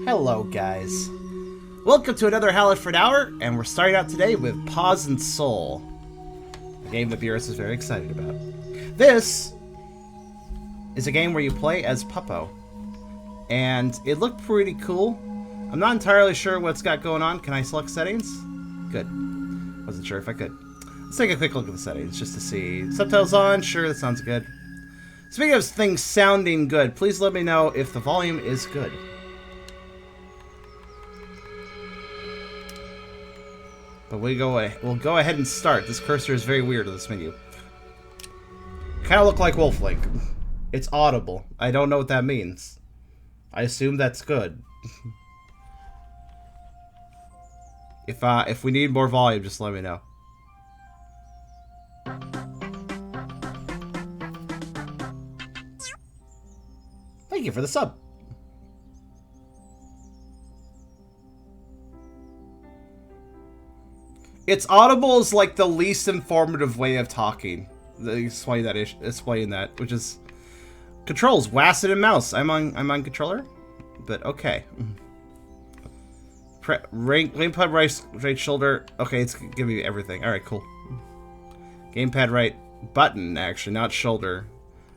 Hello, guys. Welcome to another Howler for an Hour, and we're starting out today with Paws and Soul, a game that Beerus is very excited about. This is a game where you play as Puppo, and it looked pretty cool. I'm not entirely sure what's got going on. Can I select settings? Good. Wasn't sure if I could. Let's take a quick look at the settings just to see. Subtitles on? Sure, that sounds good. Speaking of things sounding good, please let me know if the volume is good. But we'll go ahead and start. This cursor is very weird on this menu. Kind of look like Wolf-Link. It's audible. I don't know what that means. I assume that's good. If we need more volume, just let me know. Thank you for the sub. It's audible is like the least informative way of talking. Explain that, which is controls, WASD and mouse. I'm on controller, but okay. Gamepad right shoulder. Okay, it's giving me everything. All right, cool. Gamepad right button, actually, not shoulder.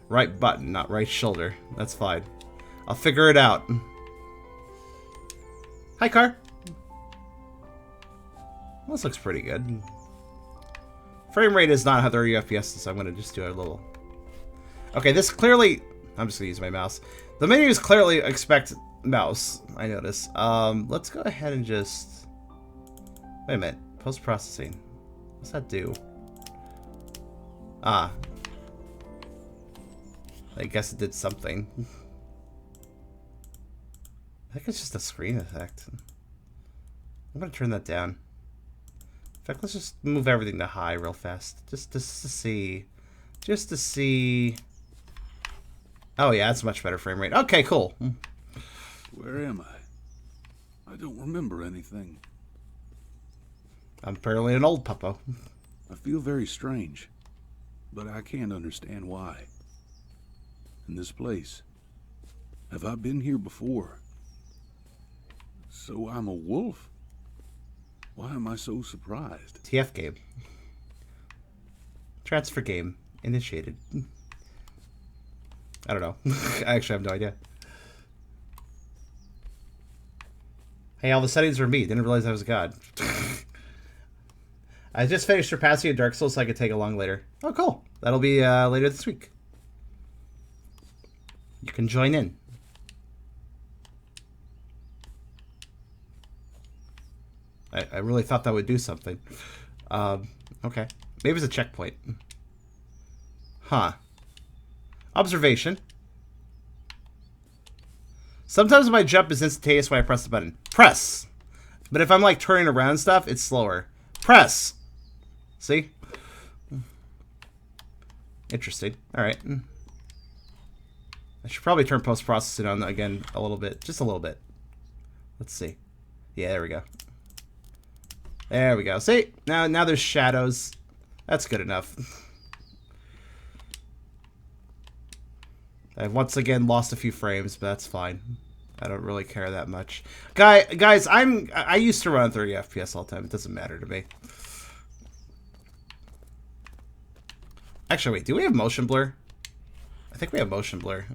Right button, not right shoulder. That's fine. I'll figure it out. Hi, car. This looks pretty good. Frame rate is not 30 FPS, so I'm going to just do a little... Okay, this clearly... I'm just going to use my mouse. The menus clearly expect mouse, I notice. Let's go ahead and just... Wait a minute. Post-processing. What's that do? Ah. I guess it did something. I think it's just a screen effect. I'm going to turn that down. In fact, let's just move everything to high real fast. Just to see. Just to see. Oh, yeah, that's a much better frame rate. Okay, cool. Where am I? I don't remember anything. I'm apparently an old puppo. I feel very strange, but I can't understand why. In this place, have I been here before? So I'm a wolf? Why am I so surprised? TF game. Transfer game. Initiated. I don't know. I actually have no idea. Hey, all the settings were me. Didn't realize I was a god. I just finished surpassing a Dark Souls so I could take along later. Oh, cool. That'll be later this week. You can join in. I really thought that would do something. Okay. Maybe it's a checkpoint. Huh. Observation. Sometimes my jump is instantaneous when I press the button. Press! But if I'm like turning around stuff, it's slower. Press! See? Interesting. Alright. I should probably turn post-processing on again a little bit. Just a little bit. Let's see. Yeah, there we go. There we go. See? Now there's shadows. That's good enough. I've once again lost a few frames, but that's fine. I don't really care that much. Guys, I used to run 30 FPS all the time. It doesn't matter to me. Actually, wait. Do we have motion blur? I think we have motion blur.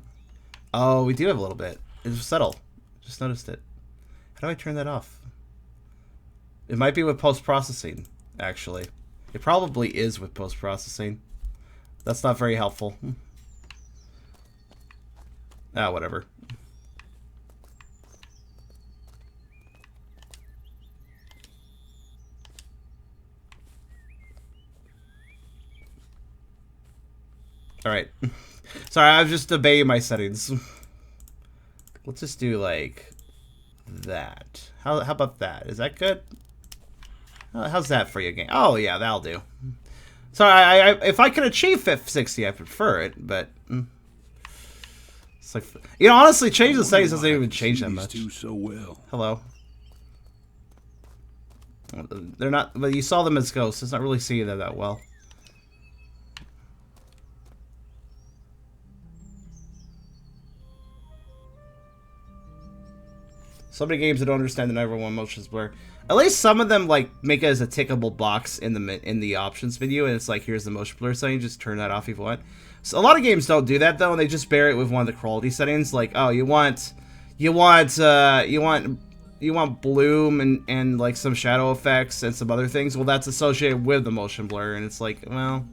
Oh, we do have a little bit. It's subtle. Just noticed it. How do I turn that off? It might be with post-processing, actually. It probably is with post-processing. That's not very helpful. Ah, whatever. Alright. Sorry, I was just debating my settings. Let's just do, like, that. How about that? Is that good? How's that for you, game? Oh, yeah, that'll do. Sorry, if I could achieve 60, I prefer it, but... It's like... You know, honestly, changing the settings doesn't even change that much. So well. Hello. They're not... But you saw them as ghosts. It's not really seeing them that well. So many games that don't understand the number one motion blur. At least some of them like make it as a tickable box in the options menu, and it's like here's the motion blur setting. Just turn that off if you want. So a lot of games don't do that though, and they just bear it with one of the quality settings. Like, oh, you want bloom and like some shadow effects and some other things. Well, that's associated with the motion blur, and it's like, well,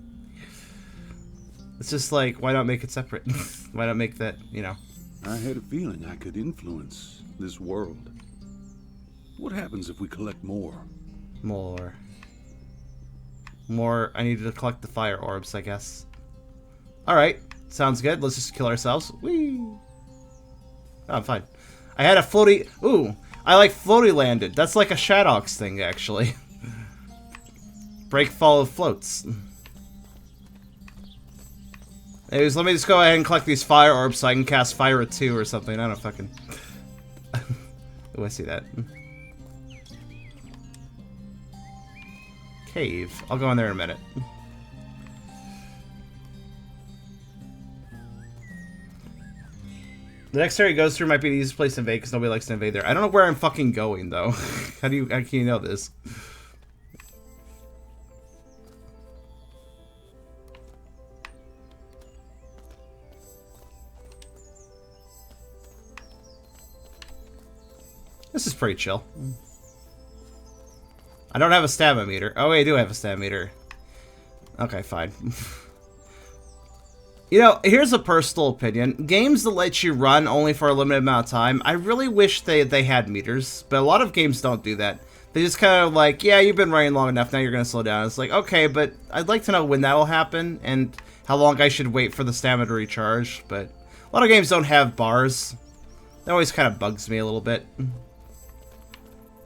it's just like, why not make it separate? Why not make that, you know? I had a feeling I could influence this world. What happens if we collect more? More. I need to collect the fire orbs, I guess. Alright, sounds good. Let's just kill ourselves. Whee! Oh, I'm fine. I had a floaty... Ooh, I like floaty landed. That's like a Shadox thing, actually. Break, follow, floats. Anyways, let me just go ahead and collect these fire orbs so I can cast Fire at 2 or something. I don't fucking... Oh, I see that. Cave. I'll go in there in a minute. The next area he goes through might be the easiest place to invade because nobody likes to invade there. I don't know where I'm fucking going though. How can you know this? This is pretty chill. I don't have a stamina meter. Oh, wait, I do have a stamina meter. Okay, fine. You know, here's a personal opinion. Games that let you run only for a limited amount of time, I really wish they had meters, but a lot of games don't do that. They just kind of like, yeah, you've been running long enough, now you're going to slow down. It's like, okay, but I'd like to know when that will happen and how long I should wait for the stamina to recharge, but a lot of games don't have bars. That always kind of bugs me a little bit.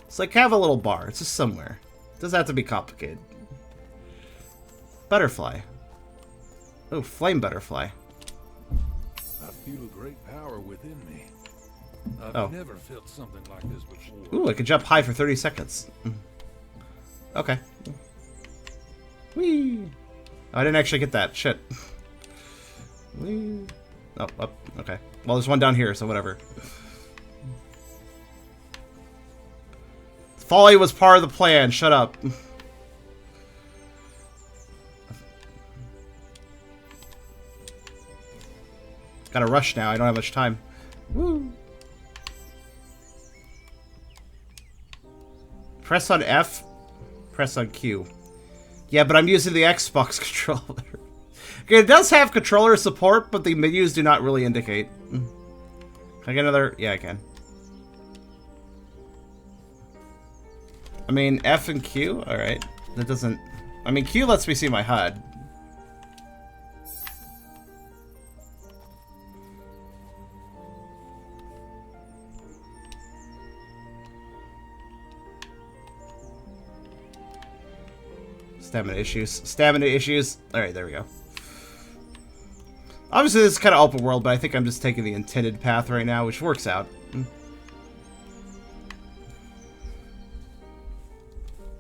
It's like, have a little bar. It's just somewhere. It doesn't have to be complicated. Butterfly. Oh, flame butterfly. I feel a great power within me. I've never felt something like this before. Ooh, I can jump high for 30 seconds. Okay. Whee! Oh, I didn't actually get that. Shit. Whee! Oh, up. Okay. Well, there's one down here, so whatever. Folly was part of the plan. Shut up. Gotta rush now. I don't have much time. Woo. Press on F. Press on Q. Yeah, but I'm using the Xbox controller. Okay, it does have controller support, but the menus do not really indicate. Can I get another? Yeah, I can. I mean, F and Q? Alright. That doesn't... I mean, Q lets me see my HUD. Stamina issues. Stamina issues. Alright, there we go. Obviously, this is kind of open world, but I think I'm just taking the intended path right now, which works out.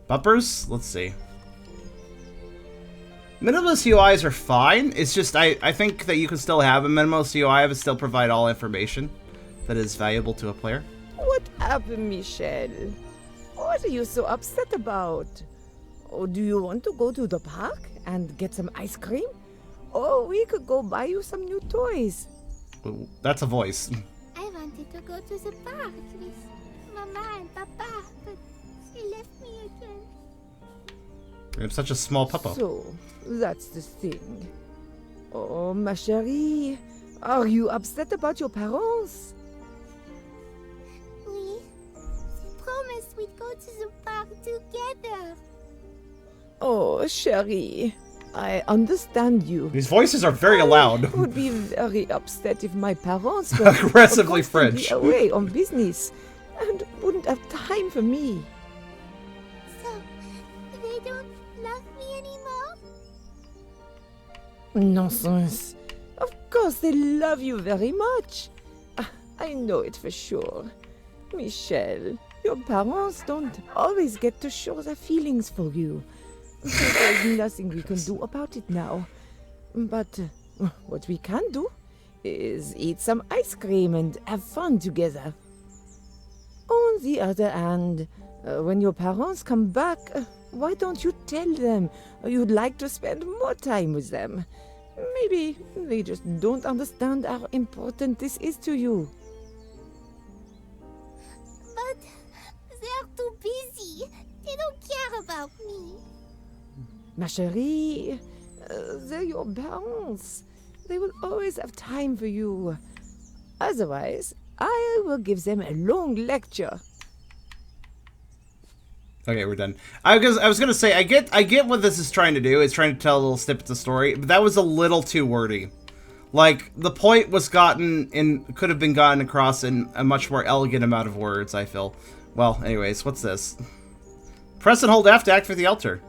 Bumpers? Let's see. Minimalist UIs are fine. It's just, I think that you can still have a minimalist UI but still provide all information that is valuable to a player. What happened, Michelle? What are you so upset about? Oh, do you want to go to the park and get some ice cream? Or we could go buy you some new toys. Ooh, that's a voice. I wanted to go to the park with Mama and Papa, but she left me again. I'm such a small puppo. So, that's the thing. Oh, ma chérie, are you upset about your parents? We promised we'd go to the park together. Oh, chérie, I understand you. These voices are very loud. I would be very upset if my parents were Aggressively constantly French. away on business and wouldn't have time for me. So, they don't love me anymore? Nonsense. Of course they love you very much. I know it for sure. Michelle, your parents don't always get to show their feelings for you. There's nothing we can do about it now. But what we can do is eat some ice cream and have fun together. On the other hand, when your parents come back, why don't you tell them you'd like to spend more time with them? Maybe they just don't understand how important this is to you. But they're too busy. They don't care about me. Ma chérie, they're your parents. They will always have time for you. Otherwise, I will give them a long lecture. Okay, we're done. I was gonna say I get what this is trying to do. It's trying to tell little snippets of story, but that was a little too wordy. Like the point was could have been gotten across in a much more elegant amount of words. I feel. Well, anyways, what's this? Press and hold F to activate the altar.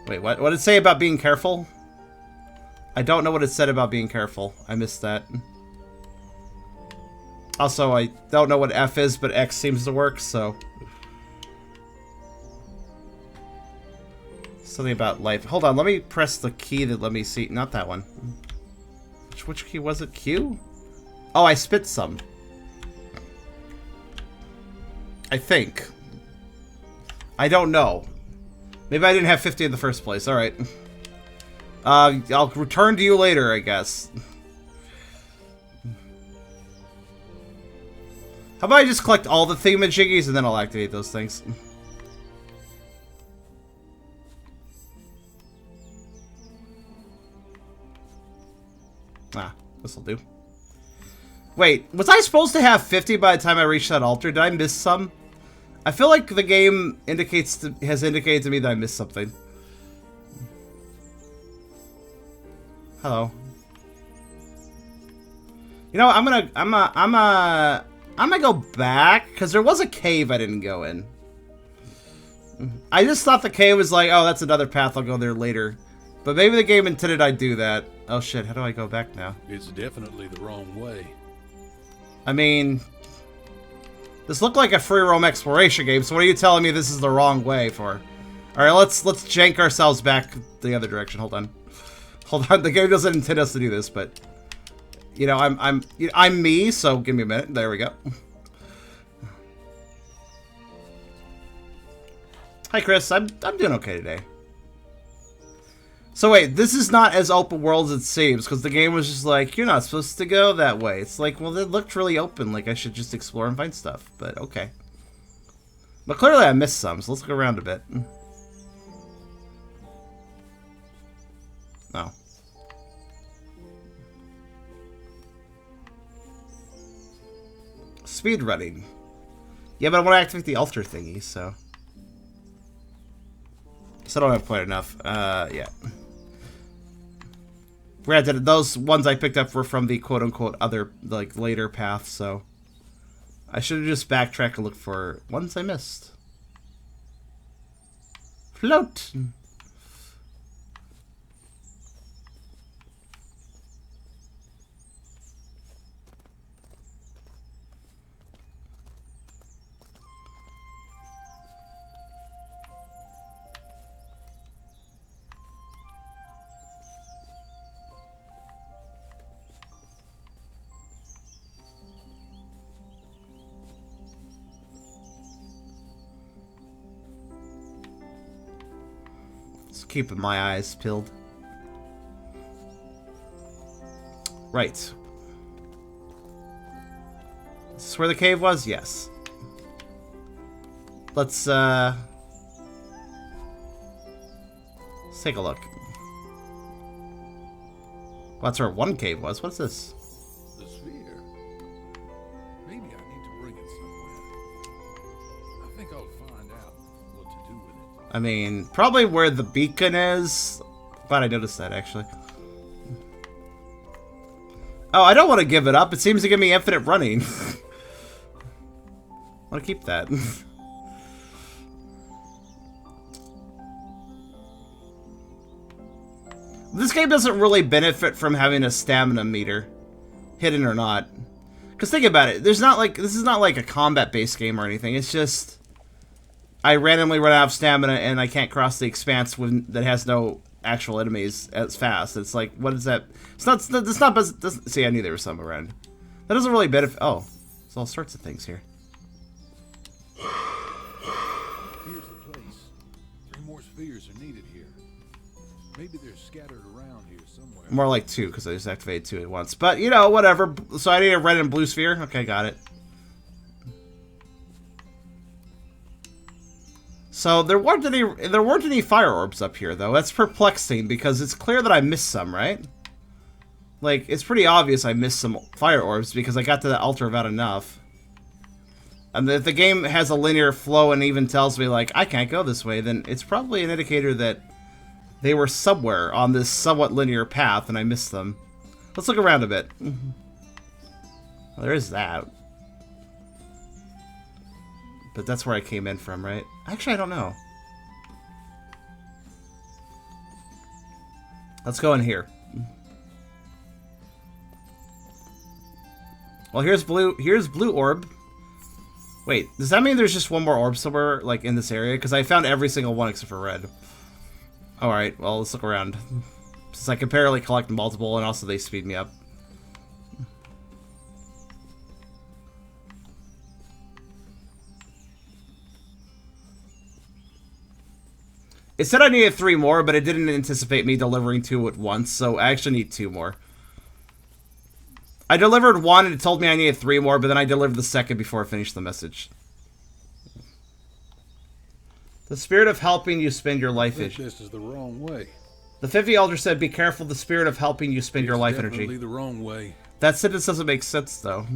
Wait, what? What did it say about being careful? I don't know what it said about being careful. I missed that. Also, I don't know what F is, but X seems to work, so... Something about life. Hold on, let me press the key that let me see... Not that one. Which key was it? Q? Oh, I spit some. I think. I don't know. Maybe I didn't have 50 in the first place. Alright. I'll return to you later, I guess. How about I just collect all the thingamajiggies and then I'll activate those things? Ah, this'll do. Wait, was I supposed to have 50 by the time I reached that altar? Did I miss some? I feel like the game has indicated to me that I missed something. Hello. You know, I'm gonna go back because there was a cave I didn't go in. I just thought the cave was like, oh, that's another path. I'll go there later. But maybe the game intended I'd do that. Oh shit! How do I go back now? It's definitely the wrong way. I mean, this looked like a free roam exploration game. So what are you telling me this is the wrong way for? All right, let's jank ourselves back the other direction. Hold on. Hold on, the game doesn't intend us to do this, but you know, I'm me, so give me a minute. There we go. Hi, Chris. I'm doing okay today. So wait, this is not as open world as it seems, because the game was just like, you're not supposed to go that way. It's like, well, it looked really open, like I should just explore and find stuff, but okay. But clearly I missed some, so let's go around a bit. Oh. Speed running. Yeah, but I want to activate the altar thingy, so... So I don't have quite enough. Yeah. Granted, those ones I picked up were from the quote-unquote other, like, later path, so... I should have just backtracked and looked for ones I missed. Float! Keeping my eyes peeled. Right. Is this where the cave was? Yes. Let's take a look. Well, that's where one cave was. What's this? The sphere. Maybe I need to bring it somewhere. I think I'll find out what to do with it. I mean, probably where the beacon is. Glad I noticed that, actually. Oh, I don't want to give it up. It seems to give me infinite running. I want to keep that. This game doesn't really benefit from having a stamina meter, hidden or not. Because think about it. There's not like this is not like a combat-based game or anything. It's just I randomly run out of stamina and I can't cross the expanse that has no actual enemies as fast. It's like, what is that? It's not. See, I knew there was some around. That doesn't really benefit. Oh, There's all sorts of things here. Here's the place. 3 more spheres are needed here. Maybe they're scattered around here somewhere. More like 2, because I just activated 2 at once. But, you know, whatever. So I need a red and blue sphere? Okay, got it. So there weren't any fire orbs up here, though. That's perplexing, because it's clear that I missed some, right? Like, it's pretty obvious I missed some fire orbs, because I got to the altar without enough. And if the game has a linear flow and even tells me, like, I can't go this way, then it's probably an indicator that they were somewhere on this somewhat linear path, and I missed them. Let's look around a bit. Well, there is that. But that's where I came in from, right? Actually, I don't know. Let's go in here. Well, here's blue orb. Wait, does that mean there's just one more orb somewhere, like, in this area? Because I found every single one except for red. Alright, well, let's look around. Since I can apparently collect multiple, and also they speed me up. It said I needed 3 more, but it didn't anticipate me delivering 2 at once, so I actually need 2 more. I delivered 1 and it told me I needed 3 more, but then I delivered the second before I finished the message. The spirit of helping you spend your life energy. This is the wrong way. The 50 Elder said, be careful, the spirit of helping you spend your life Definitely energy. the wrong way. That sentence doesn't make sense, though.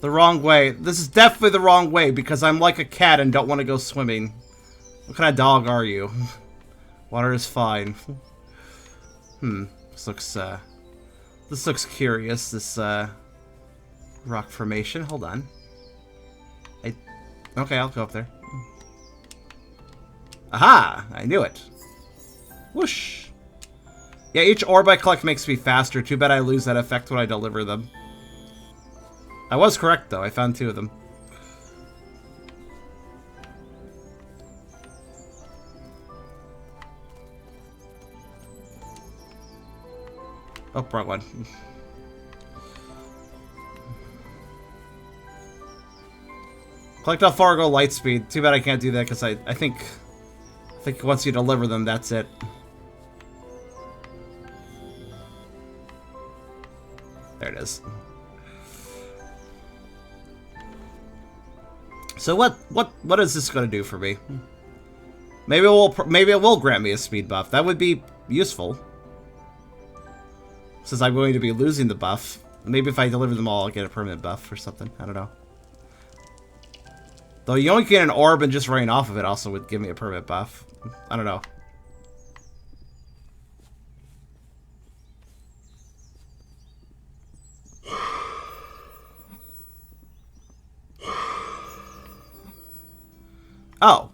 The wrong way. This is definitely the wrong way, because I'm like a cat and don't want to go swimming. What kind of dog are you? Water is fine. This looks curious, this, rock formation. Hold on. Okay, I'll go up there. Aha! I knew it. Whoosh! Yeah, each orb I collect makes me faster. Too bad I lose that effect when I deliver them. I was correct, though. I found 2 of them. Oh, wrong one. Collect off Fargo Lightspeed. Too bad I can't do that because I think once you deliver them, that's it. There it is. So what is this going to do for me? Maybe it will grant me a speed buff. That would be useful. Since I'm going to be losing the buff. Maybe if I deliver them all, I'll get a permanent buff or something. I don't know. Though you only get an orb and just running off of it also would give me a permanent buff. I don't know. Oh.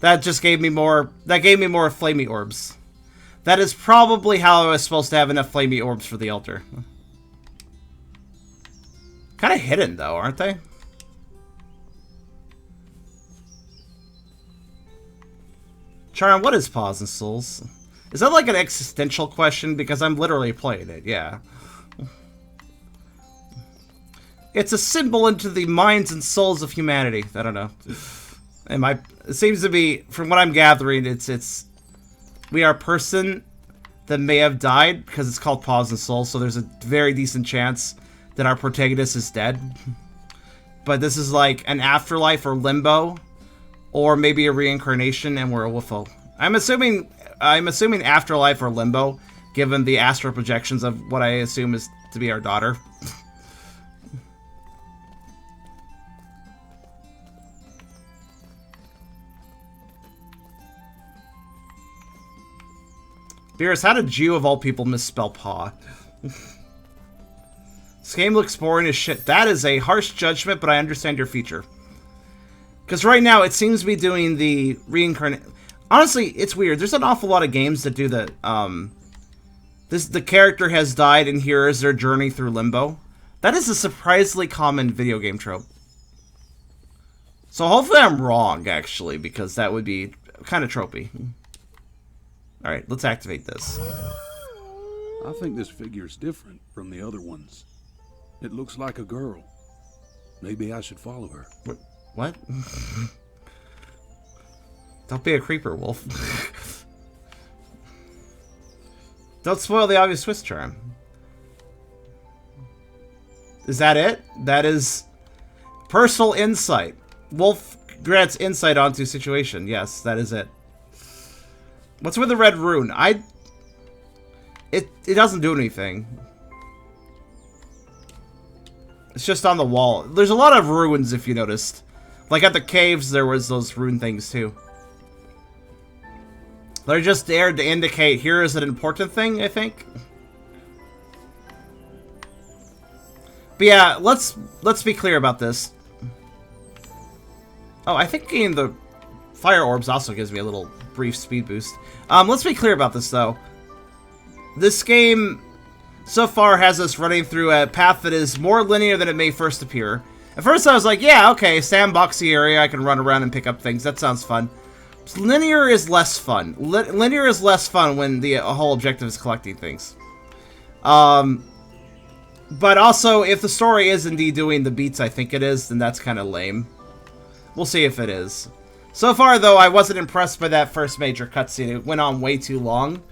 That just gave me more... That gave me more flamey orbs. That is probably how I was supposed to have enough flamey orbs for the altar. Kind of hidden, though, aren't they? Charm, what is Paws and Souls? Is that like an existential question? Because I'm literally playing it, yeah. It's a symbol into the minds and souls of humanity. I don't know. It seems to be, from what I'm gathering, it's we are a person that may have died because it's called Paws and Souls, so there's a very decent chance that our protagonist is dead. But this is like an afterlife or limbo, or maybe a reincarnation, and we're a Wolfo. I'm assuming afterlife or limbo, given the astral projections of what I assume is to be our daughter. Beerus, how did you, of all people, misspell paw? This game looks boring as shit. That is a harsh judgment, but I understand your feature. Because right now, it seems to be doing the reincarnate... Honestly, it's weird. There's an awful lot of games that do the... the character has died, and here is their journey through limbo. That is a surprisingly common video game trope. So hopefully I'm wrong, actually, because that would be kind of tropey. Alright, let's activate this. I think this figure's different from the other ones. It looks like a girl. Maybe I should follow her. What? Don't be a creeper, Wolf. Don't spoil the obvious twist charm. Is that it? That is personal insight. Wolf grants insight onto situation. Yes, that is it. What's with the red rune? It doesn't do anything. It's just on the wall. There's a lot of runes, if you noticed. Like at the caves, there was those rune things too. They're just there to indicate here is an important thing, I think. But yeah, let's be clear about this. Oh, I think getting the fire orbs also gives me a little brief speed boost. Let's be clear about this though. This game so far has us running through a path that is more linear than it may first appear. At first I was like, yeah, okay, sandboxy area, I can run around and pick up things. That sounds fun. Linear is less fun. Linear is less fun when the whole objective is collecting things. But also, if the story is indeed doing the beats I think it is, then that's kind of lame. We'll see if it is. So far, though, I wasn't impressed by that first major cutscene. It went on way too long.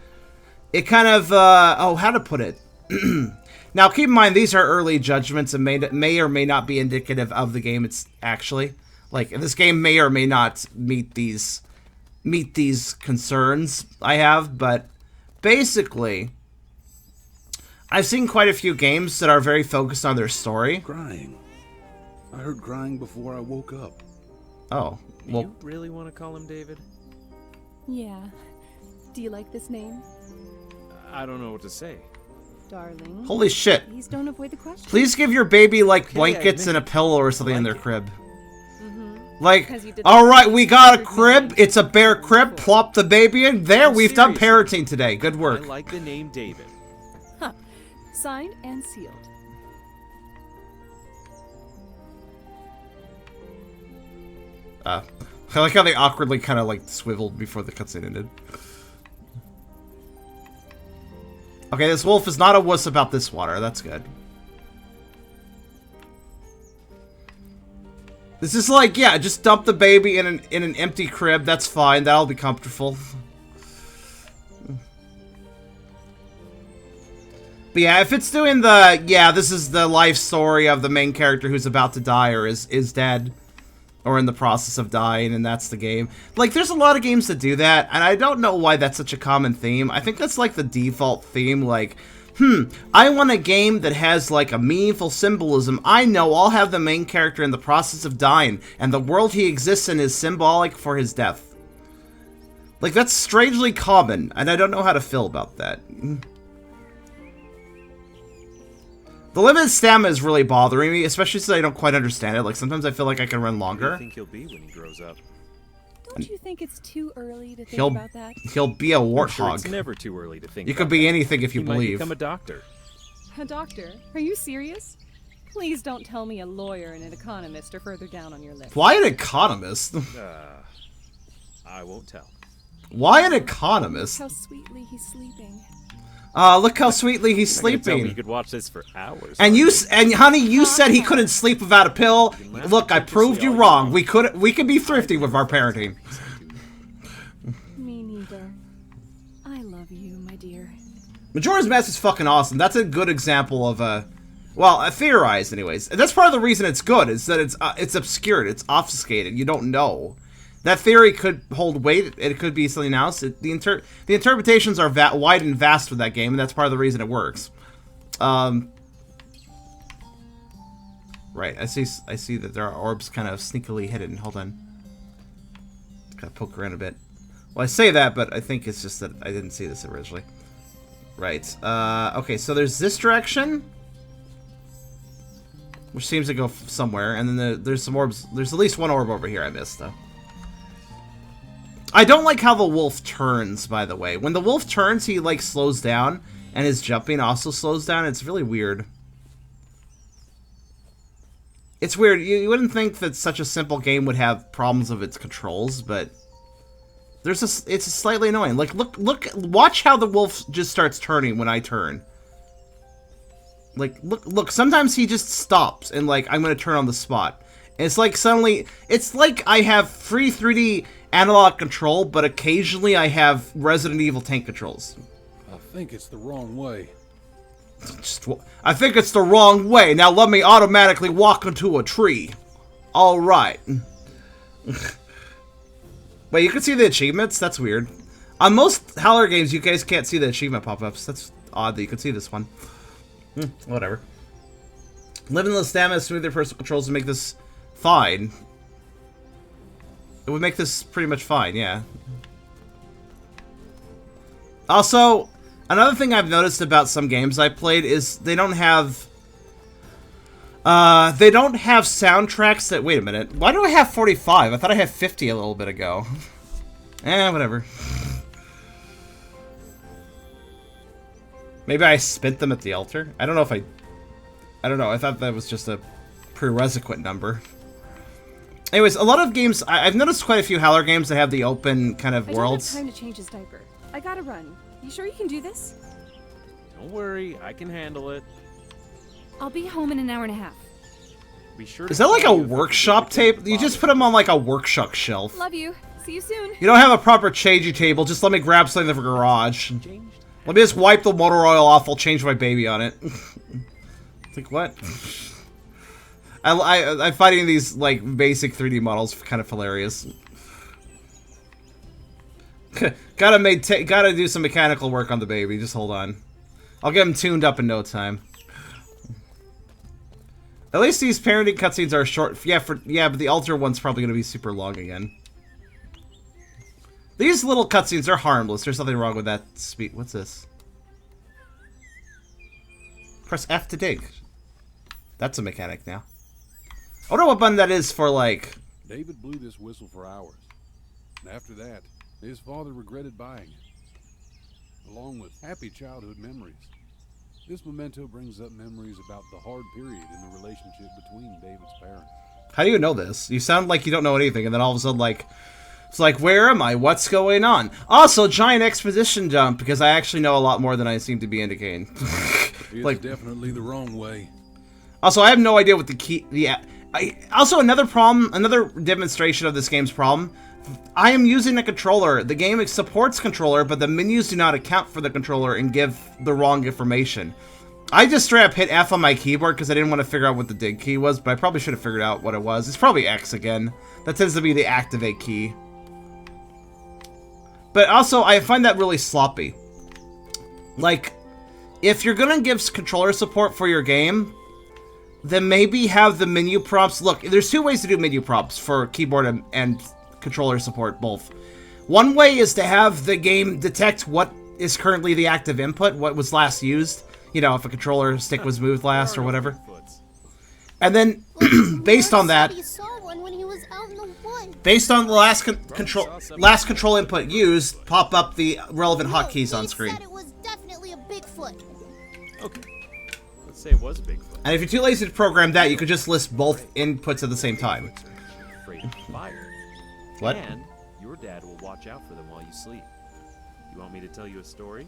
It kind of, oh, how to put it? Now, keep in mind, these are early judgments and may or may not be indicative of the game it's actually. Like, this game may or may not meet these concerns I have, but basically, I've seen quite a few games that are very focused on their story. Crying. I heard crying before I woke up. Oh, well. You really want to call him David? Yeah. Do you like this name? I don't know what to say. Darling. Holy shit. Please don't avoid the question. Please give your baby, like, Okay, blankets and a pillow or something in their it. crib. Mm-hmm. Like, Because you did alright, we got a that crib. It's a bear crib. Plop the baby in. There, No, we've done seriously. parenting today. Good I work. like the name David. Huh. Signed and sealed. I like how they awkwardly kind of, like, swiveled before the cutscene ended. Okay, this wolf is not a wuss about this water. That's good. This is like, yeah, just dump the baby in an empty crib. That's fine. That'll be comfortable. But yeah, if it's doing the, yeah, this is the life story of the main character who's about to die or is dead or in the process of dying, and that's the game. Like, there's a lot of games that do that, and I don't know why that's such a common theme. I think that's like the default theme, like, I want a game that has like a meaningful symbolism. I know I'll have the main character in the process of dying, and the world he exists in is symbolic for his death. Like, that's strangely common, and I don't know how to feel about that. The limited stamina is really bothering me, especially since I don't quite understand it. Like, sometimes I feel like I can run What do longer. you think he'll be when he grows up? Don't you think it's too early to think He'll about that? he'll be a I'm sure warthog. it's never too early to think. You could about be that. anything if you He might believe. become a doctor. A doctor? Are you serious? Please don't tell me a lawyer and an economist are further down on your list. Why an economist? I won't tell. Why an economist? How sweetly he's sleeping. Look how sweetly he's You're not gonna tell me you sleeping. could watch this for hours. And are you, and honey, you said he couldn't sleep without a pill. Look, I proved you wrong. We can be thrifty with our parenting. Me neither. I love you, my dear. Majora's Mask is fucking awesome. That's a good example of a, well, I theorized anyways. And that's part of the reason it's good, is that it's obscured, it's obfuscated. You don't know. That theory could hold weight. It could be something else. The interpretations are wide and vast with that game, and that's part of the reason it works. Right. I see that there are orbs kind of sneakily hidden. Hold on. Gotta poke around a bit. Well, I say that, but I think it's just that I didn't see this originally. Right. Okay, so there's this direction, which seems to go somewhere, and then there's some orbs. There's at least one orb over here I missed, though. I don't like how the wolf turns, by the way. When the wolf turns, he, like, slows down, and his jumping also slows down. It's really weird. It's weird. You wouldn't think that such a simple game would have problems with its controls, but it's slightly annoying. Like, watch how the wolf just starts turning when I turn. Like, look, sometimes he just stops and, like, I'm gonna turn on the spot. And it's like suddenly, it's like I have free 3D analog control, but occasionally I have Resident Evil tank controls. I think it's the wrong way. I think it's the wrong way. Now let me automatically walk into a tree. Alright. Wait, you can see the achievements? That's weird. On most Howler games, you guys can't see the achievement pop-ups. That's odd that you can see this one. Whatever. Limitless stamina, smoother personal controls to make this fine. It would make this pretty much fine, yeah. Also, another thing I've noticed about some games I played is they don't have soundtracks that... Wait a minute. Why do I have 45? I thought I had 50 a little bit ago. Whatever. Maybe I spent them at the altar? I don't know if I don't know. I thought that was just a prerequisite number. Anyways, a lot of games... I've noticed quite a few Howler games that have the open kind of worlds. I don't have time to change his diaper. I gotta run. You sure you can do this? Don't worry, I can handle it. I'll be home in an hour and a half. Be sure Is to that like a call me if workshop there's anything tape? to You just bother. put them on like a workshop shelf. Love you. See you soon. You don't have a proper changing table. Just let me grab something from the garage. Changed? Let me just wipe the motor oil off. I'll change my baby on it. It's like, what? I'm finding these, like, basic 3D models kind of hilarious. Gotta do some mechanical work on the baby. Just hold on. I'll get him tuned up in no time. At least these parenting cutscenes are short. Yeah, but the altar one's probably gonna be super long again. These little cutscenes are harmless. There's nothing wrong with that speed. What's this? Press F to dig. That's a mechanic now. I wonder what button that is for, like... David blew this whistle for hours. And after that, his father regretted buying it, along with happy childhood memories. This memento brings up memories about the hard period in the relationship between David's parents. How do you know this? You sound like you don't know anything, and then all of a sudden, like... It's like, where am I? What's going on? Also, giant exposition dump, because I actually know a lot more than I seem to be indicating. It's Like... definitely the wrong way. Also, I have no idea what the key... Also, another problem, another demonstration of this game's problem. I am using a controller. The game supports controller, but the menus do not account for the controller and give the wrong information. I just straight up hit F on my keyboard because I didn't want to figure out what the dig key was, but I probably should have figured out what it was. It's probably X again. That tends to be the activate key. But also, I find that really sloppy. Like, if you're gonna give controller support for your game, then maybe have the menu prompts... Look, there's two ways to do menu prompts for keyboard and controller support, both. One way is to have the game detect what is currently the active input, what was last used. You know, if a controller stick was moved last or whatever. And then, based on that... He saw one when he was out in the woods. Based on the last control input used, pop up the relevant hotkeys on screen. Said it was definitely a Bigfoot. Okay. Let's say it was a Bigfoot. And if you're too lazy to program that, you could just list both inputs at the same time. Afraid of fire. What? And your dad will watch out for them while you sleep. You want me to tell you a story?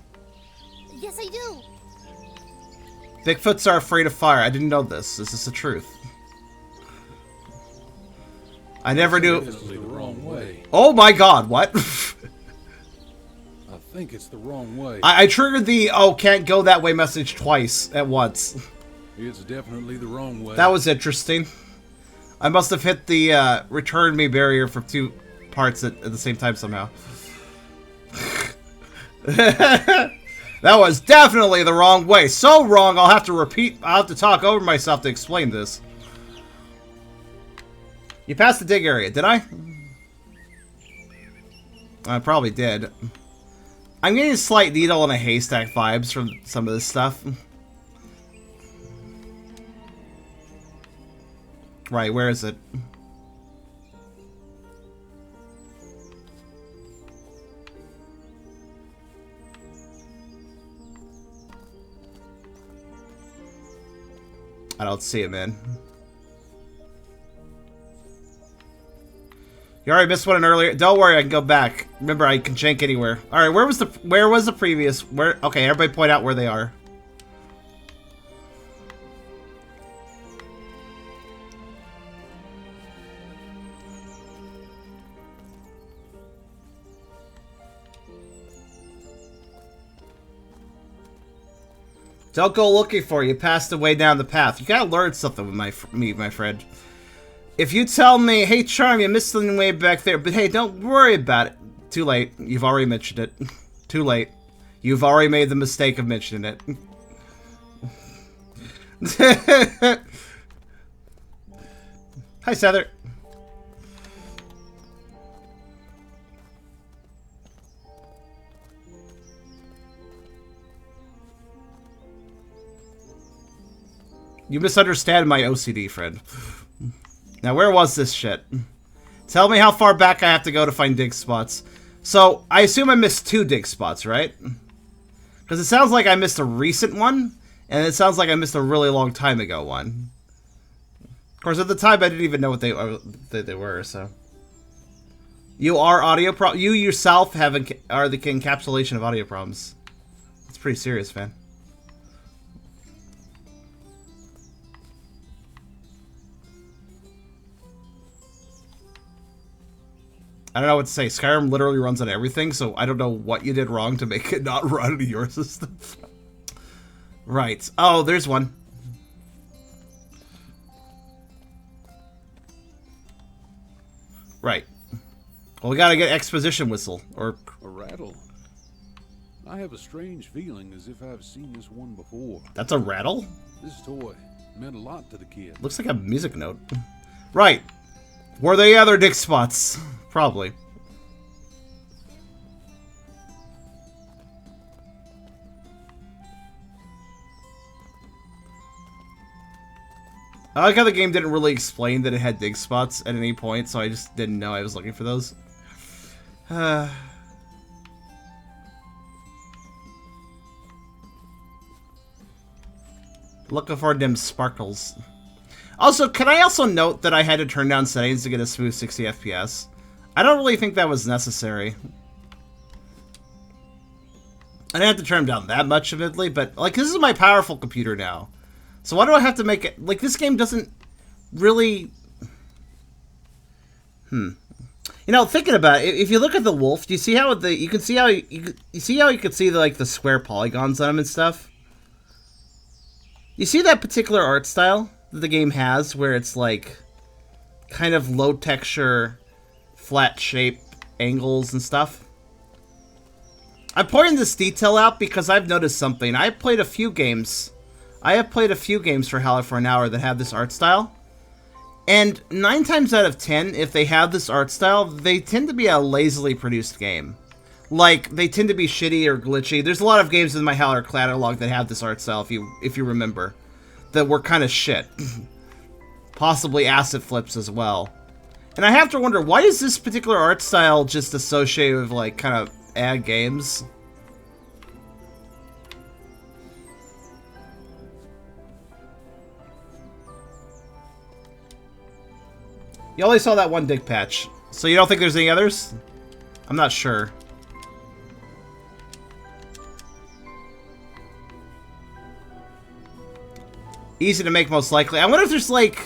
Yes, I do. Bigfoots are afraid of fire. I didn't know this. Is this the truth? I never knew... This is the wrong way. Oh my god, what? I think it's the wrong way. I triggered the, oh, can't go that way message twice at once. It's definitely the wrong way. That was interesting. I must have hit the return me barrier for two parts at the same time somehow. That was definitely the wrong way. So wrong, I'll have to talk over myself to explain this. You passed the dig area, did I? I probably did. I'm getting slight needle in a haystack vibes from some of this stuff. Right, where is it? I don't see it, man. You already missed one earlier. Don't worry, I can go back. Remember, I can jank anywhere. All right, where was the previous? Okay, everybody point out where they are. Don't go looking for it. You passed away down the path. You gotta learn something with my friend. If you tell me, hey, Charm, you missed something way back there, but hey, don't worry about it. Too late. You've already mentioned it. Too late. You've already made the mistake of mentioning it. Hi, Sether. You misunderstand my OCD, friend. Now, where was this shit? Tell me how far back I have to go to find dig spots. So, I assume I missed 2 dig spots, right? Because it sounds like I missed a recent one, and it sounds like I missed a really long time ago one. Of course, at the time, I didn't even know what they were, so... You are audio you yourself are the encapsulation of audio problems. It's pretty serious, man. I don't know what to say. Skyrim literally runs on everything, so I don't know what you did wrong to make it not run on your system. Right. Oh, there's one. Right. Well, we gotta get exposition whistle, or... A rattle. I have a strange feeling as if I've seen this one before. That's a rattle? This toy meant a lot to the kid. Looks like a music note. Right. Were they other dig spots? Probably. I like how the game didn't really explain that it had dig spots at any point, so I just didn't know I was looking for those. Looking for them sparkles. Also, can I also note that I had to turn down settings to get a smooth 60 FPS? I don't really think that was necessary. I didn't have to turn them down that much, admittedly, but, like, this is my powerful computer now. So why do I have to make it... Like, this game doesn't really... You know, thinking about it, if you look at the wolf, do you see how the... You can see how... You see how you can see, the square polygons on him and stuff? You see that particular art style that the game has, where it's, like, kind of low texture, flat shape angles and stuff? I'm pointing this detail out because I've noticed something. I've played a few games... I have played a few games for Howler for an Hour that have this art style. And 9 times out of 10, if they have this art style, they tend to be a lazily produced game. Like, they tend to be shitty or glitchy. There's a lot of games in my Howler catalog that have this art style, if you remember. That were kind of shit. Possibly asset flips as well. And I have to wonder, why is this particular art style just associated with, like, kind of ad games? You only saw that one dig patch, so you don't think there's any others? I'm not sure. Easy to make, most likely. I wonder if there's, like...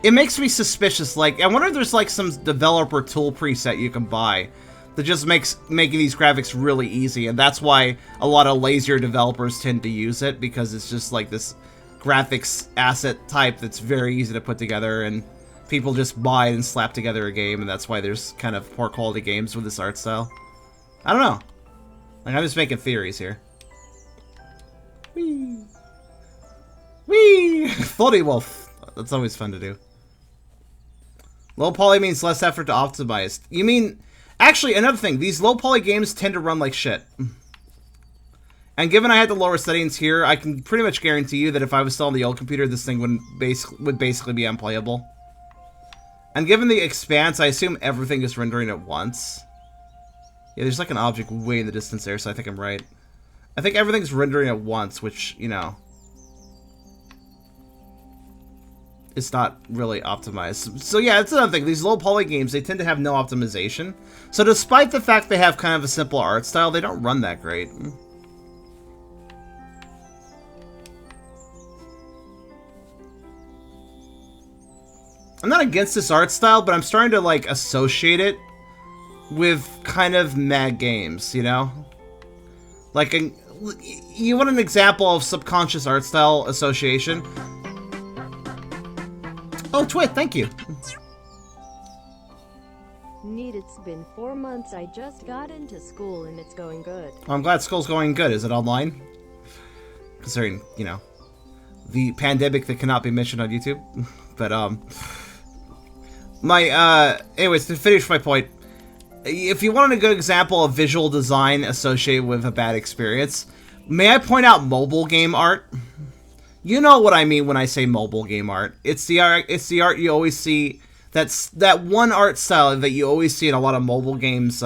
It makes me suspicious. Like, I wonder if there's, like, some developer tool preset you can buy that just makes making these graphics really easy, and that's why a lot of lazier developers tend to use it, because it's just, like, this graphics asset type that's very easy to put together, and people just buy it and slap together a game, and that's why there's kind of poor quality games with this art style. I don't know. Like, I'm just making theories here. Whee! Whee! Floaty wolf. That's always fun to do. Low poly means less effort to optimize. You mean... Actually, another thing. These low poly games tend to run like shit. And given I had the lower settings here, I can pretty much guarantee you that if I was still on the old computer, this thing would basically be unplayable. And given the expanse, I assume everything is rendering at once. Yeah, there's like an object way in the distance there, so I think I'm right. I think everything's rendering at once, which, you know... It's not really optimized. So yeah, that's another thing. These low poly games, they tend to have no optimization. So despite the fact they have kind of a simple art style, they don't run that great. I'm not against this art style, but I'm starting to, like, associate it with kind of mad games, you know? Like you want an example of subconscious art style association? Oh, Twit, thank you. Neat, it's been 4 months. I just got into school and it's going good. I'm glad school's going good. Is it online? Considering, you know, the pandemic that cannot be mentioned on YouTube. But, anyways, to finish my point, if you want a good example of visual design associated with a bad experience, may I point out mobile game art? You know what I mean when I say mobile game art. It's the art you always see. That's that one art style that you always see in a lot of mobile games,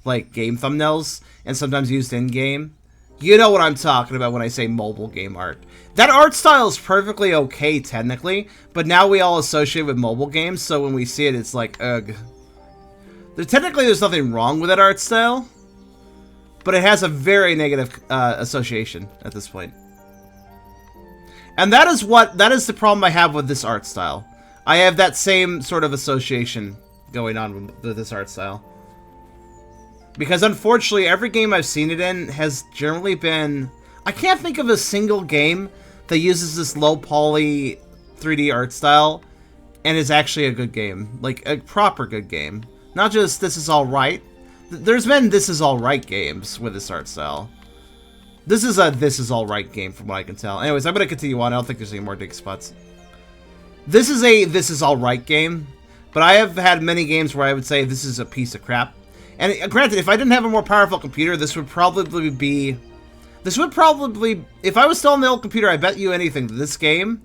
like game thumbnails, and sometimes used in game. You know what I'm talking about when I say mobile game art. That art style is perfectly okay technically, but now we all associate with mobile games, so when we see it, it's like, ugh. There's nothing wrong with that art style, but it has a very negative association at this point. And that is the problem I have with this art style. I have that same sort of association going on with this art style. Because unfortunately, every game I've seen it in has generally been... I can't think of a single game that uses this low poly 3D art style and is actually a good game. Like, a proper good game. Not just this is alright. There's been this is alright games with this art style. This is a this is alright game from what I can tell. Anyways, I'm going to continue on. I don't think there's any more dig spots. This is a this is alright game, but I have had many games where I would say this is a piece of crap. And granted, if I didn't have a more powerful computer, this would probably be... If I was still on the old computer, I bet you anything that this game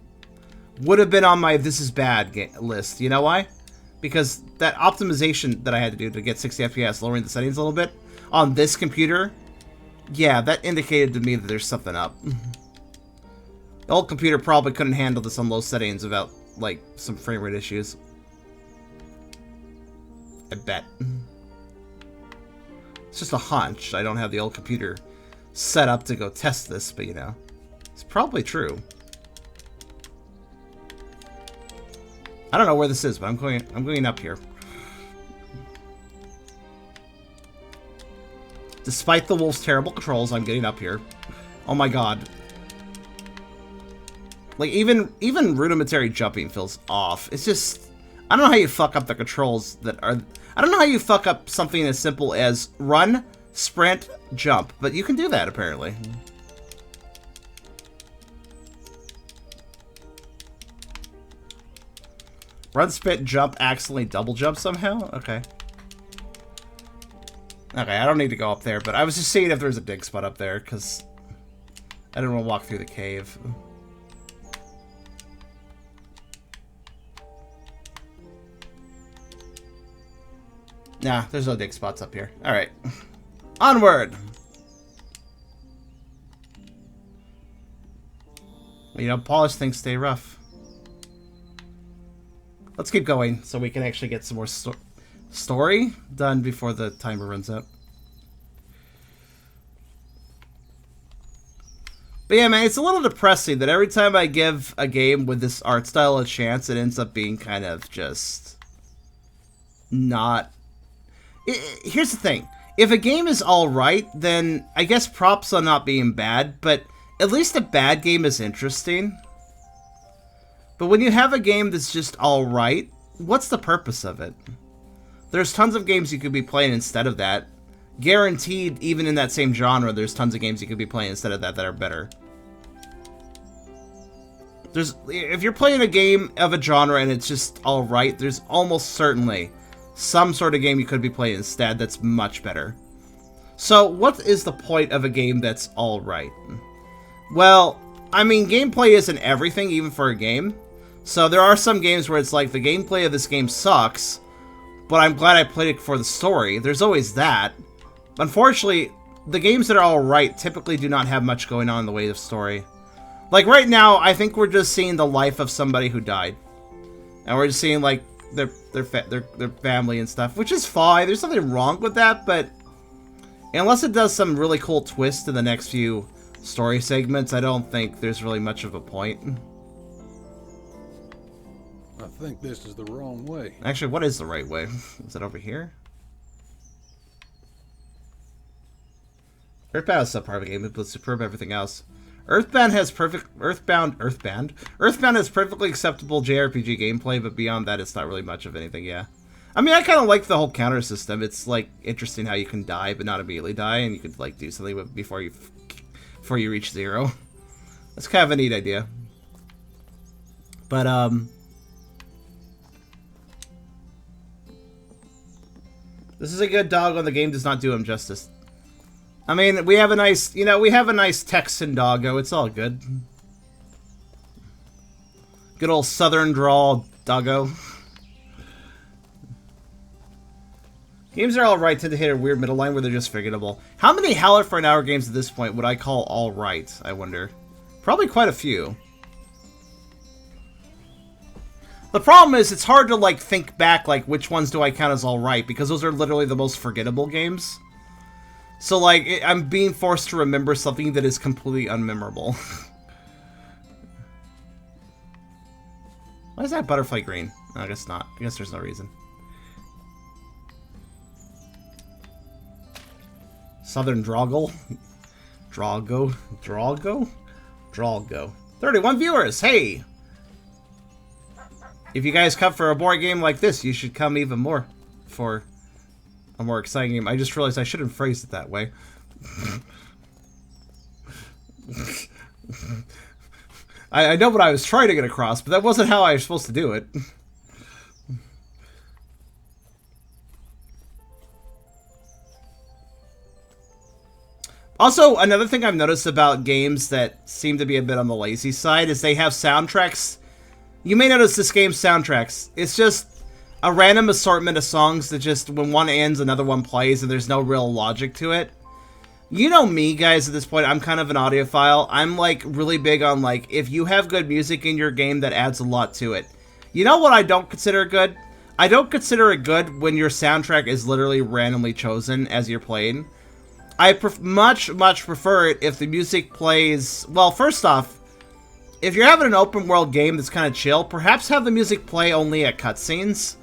would have been on my this is bad list. You know why? Because that optimization that I had to do to get 60 FPS, lowering the settings a little bit, on this computer, yeah, that indicated to me that there's something up. The old computer probably couldn't handle this on low settings without, like, some frame rate issues. I bet. It's just a hunch. I don't have the old computer set up to go test this, but, you know, it's probably true. I don't know where this is, but I'm going up here. Despite the wolf's terrible controls, I'm getting up here. Oh my god. Like, even rudimentary jumping feels off. It's just... I don't know how you fuck up the controls that are... I don't know how you fuck up something as simple as run, sprint, jump. But you can do that, apparently. Run, sprint, jump, accidentally double jump somehow? Okay. Okay, I don't need to go up there, but I was just seeing if there's a dig spot up there, because I didn't want to walk through the cave. Nah, there's no dig spots up here. Alright. Onward! You know, polished things stay rough. Let's keep going so we can actually get some more story done before the timer runs out. But yeah, man, it's a little depressing that every time I give a game with this art style a chance, it ends up being kind of just not... Here's the thing. If a game is alright, then I guess props on not being bad, but at least a bad game is interesting. But when you have a game that's just alright, what's the purpose of it? There's tons of games you could be playing instead of that. Guaranteed, even in that same genre, there's tons of games you could be playing instead of that that are better. If you're playing a game of a genre and it's just alright, there's almost certainly some sort of game you could be playing instead that's much better. So, what is the point of a game that's alright? Well, I mean, gameplay isn't everything, even for a game. So there are some games where it's like, the gameplay of this game sucks, but I'm glad I played it for the story. There's always that. Unfortunately, the games that are alright typically do not have much going on in the way of story. Like, right now, I think we're just seeing the life of somebody who died. And we're just seeing, like, their family and stuff, which is fine. There's nothing wrong with that, but unless it does some really cool twist in the next few story segments, I don't think there's really much of a point. I think this is the wrong way. Actually, what is the right way? Is it over here? Earthbound is subpar of a game, but superb everything else. Earthbound has Earthbound has perfectly acceptable JRPG gameplay, but beyond that, it's not really much of anything. Yeah, I mean, I kind of like the whole counter system. It's like interesting how you can die but not immediately die, and you could like do something before you reach 0. That's kind of a neat idea. But this is a good dog when the game does not do him justice. I mean, we have a nice, we have a nice Texan doggo. It's all good. Good old southern drawl doggo. Games are alright tend to hit a weird middle line where they're just forgettable. How many Howler for an Hour games at this point would I call alright, I wonder? Probably quite a few. The problem is, it's hard to, like, think back, like, which ones do I count as alright, because those are literally the most forgettable games. So, like, I'm being forced to remember something that is completely unmemorable. Why is that butterfly green? No, I guess not. I guess there's no reason. Southern Droggle. Drago. 31 viewers! Hey! If you guys come for a board game like this, you should come even more for a more exciting game. I just realized I shouldn't phrase it that way. I know what I was trying to get across, but that wasn't how I was supposed to do it. Also, another thing I've noticed about games that seem to be a bit on the lazy side is they have soundtracks. You may notice this game's soundtracks. It's just a random assortment of songs that just, when one ends, another one plays, and there's no real logic to it. You know me, guys, at this point, I'm kind of an audiophile. I'm, like, really big on, like, if you have good music in your game, that adds a lot to it. You know what I don't consider good? I don't consider it good when your soundtrack is literally randomly chosen as you're playing. I much prefer it if the music plays... Well, first off, if you're having an open world game that's kind of chill, perhaps have the music play only at cutscenes.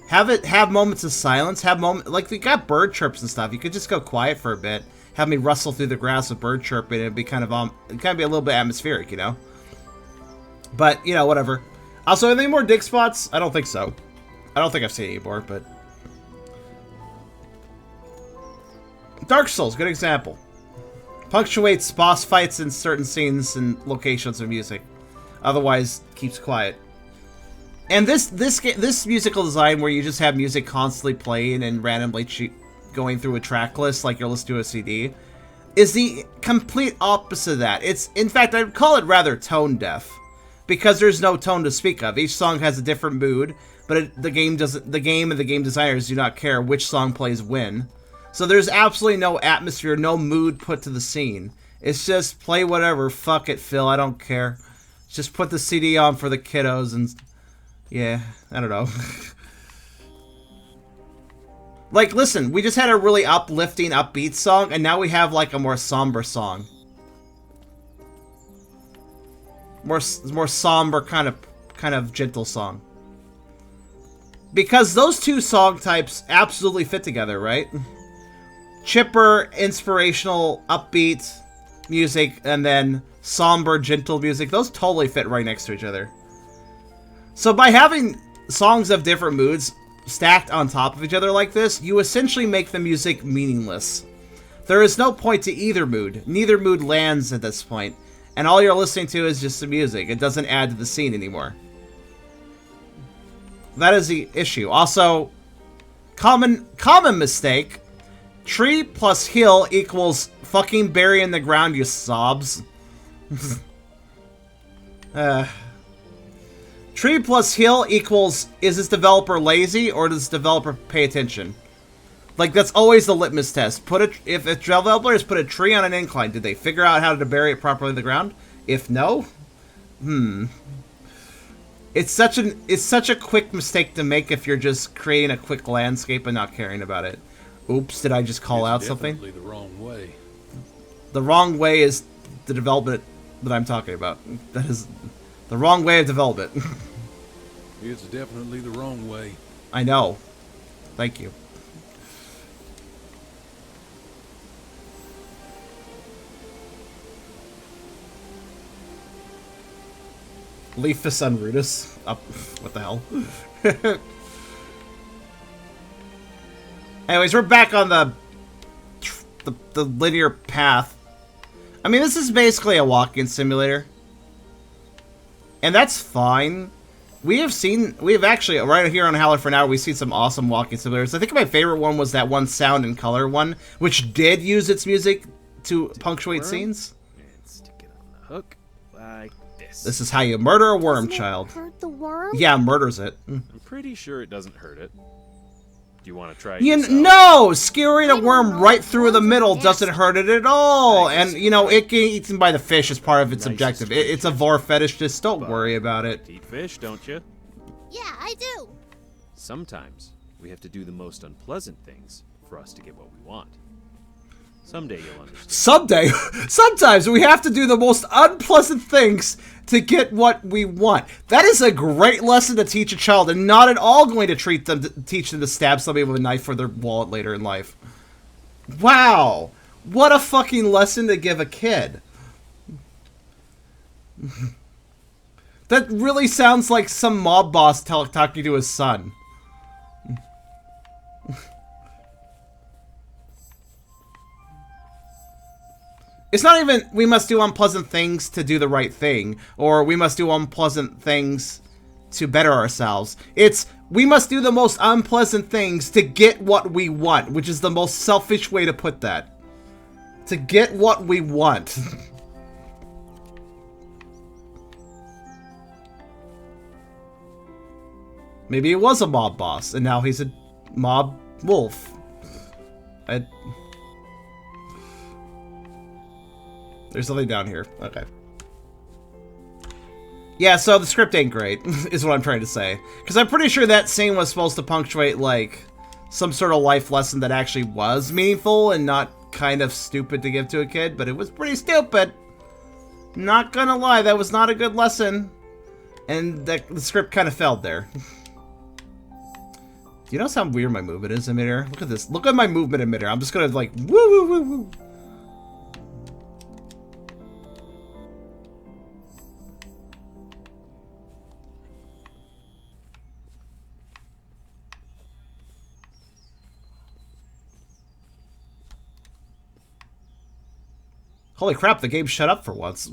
Have moments of silence. Like, we got bird chirps and stuff. You could just go quiet for a bit. Have me rustle through the grass with bird chirping. It'd be kind of be a little bit atmospheric, you know. But whatever. Also, any more dig spots? I don't think so. I don't think I've seen any more, but Dark Souls, good example. Punctuates boss fights in certain scenes and locations of music. Otherwise, keeps quiet. And this musical design where you just have music constantly playing and randomly going through a track list like you're listening to a CD is the complete opposite of that. It's, in fact, I'd call it rather tone deaf, because there's no tone to speak of. Each song has a different mood, but the game and the game designers do not care which song plays when. So there's absolutely no atmosphere, no mood put to the scene. It's just play whatever, fuck it, Phil, I don't care. Just put the CD on for the kiddos and... Yeah, I don't know. Like, listen, we just had a really uplifting, upbeat song, and now we have, like, a more somber song. More somber, kind of gentle song. Because those two song types absolutely fit together, right? Chipper, inspirational, upbeat music, and then somber, gentle music. Those totally fit right next to each other. So by having songs of different moods stacked on top of each other like this, you essentially make the music meaningless. There is no point to either mood. Neither mood lands at this point, and all you're listening to is just the music. It doesn't add to the scene anymore. That is the issue. Also, common mistake. Tree plus hill equals fucking bury in the ground, you sobs. Tree plus hill equals, is this developer lazy or does this developer pay attention? Like, that's always the litmus test. If a developer has put a tree on an incline, did they figure out how to bury it properly in the ground? If no, it's such a quick mistake to make if you're just creating a quick landscape and not caring about it. Oops, did I just call out something? Definitely the wrong way. The wrong way is the development that I'm talking about. That is the wrong way of development. It's definitely the wrong way. I know. Thank you. Leafus unrootus. Up. What the hell? Anyways, we're back on the linear path. I mean, this is basically a walking simulator. And that's fine. We have actually, right here on Howler for Now, we've seen some awesome walking simulators. I think my favorite one was that one Sound and Color one, which did use its music to punctuate scenes. And stick it on the hook like this. This is how you murder a worm, Doesn't it child. hurt the worm? Yeah, murders it. I'm pretty sure it doesn't hurt it. Do you want to try it You yourself? no! Skewering a worm know. right through the middle Yes. doesn't hurt it at all. Nice. And, you know, it getting eaten by the fish is part of its Nice objective. stretch. It's a vor fetish, just don't But worry about it. Eat fish, don't you? Yeah, I do. Sometimes we have to do the most unpleasant things for us to get what we want. Someday you'll understand. Sometimes we have to do the most unpleasant things to get what we want. That is a great lesson to teach a child, and not at all going to teach them to stab somebody with a knife for their wallet later in life. Wow, what a fucking lesson to give a kid. That really sounds like some mob boss talking to his son. It's not even, we must do unpleasant things to do the right thing, or we must do unpleasant things to better ourselves. It's, we must do the most unpleasant things to get what we want, which is the most selfish way to put that. To get what we want. Maybe it was a mob boss, and now he's a mob wolf. There's something down here. Okay. Yeah, so the script ain't great, is what I'm trying to say. Because I'm pretty sure that scene was supposed to punctuate, like, some sort of life lesson that actually was meaningful and not kind of stupid to give to a kid, but it was pretty stupid. Not gonna lie, that was not a good lesson. And the script kind of failed there. Do you notice how weird my movement is in midair? Look at this. Look at my movement in midair. I'm just gonna, like, woo woo woo woo. Holy crap, the game shut up for once.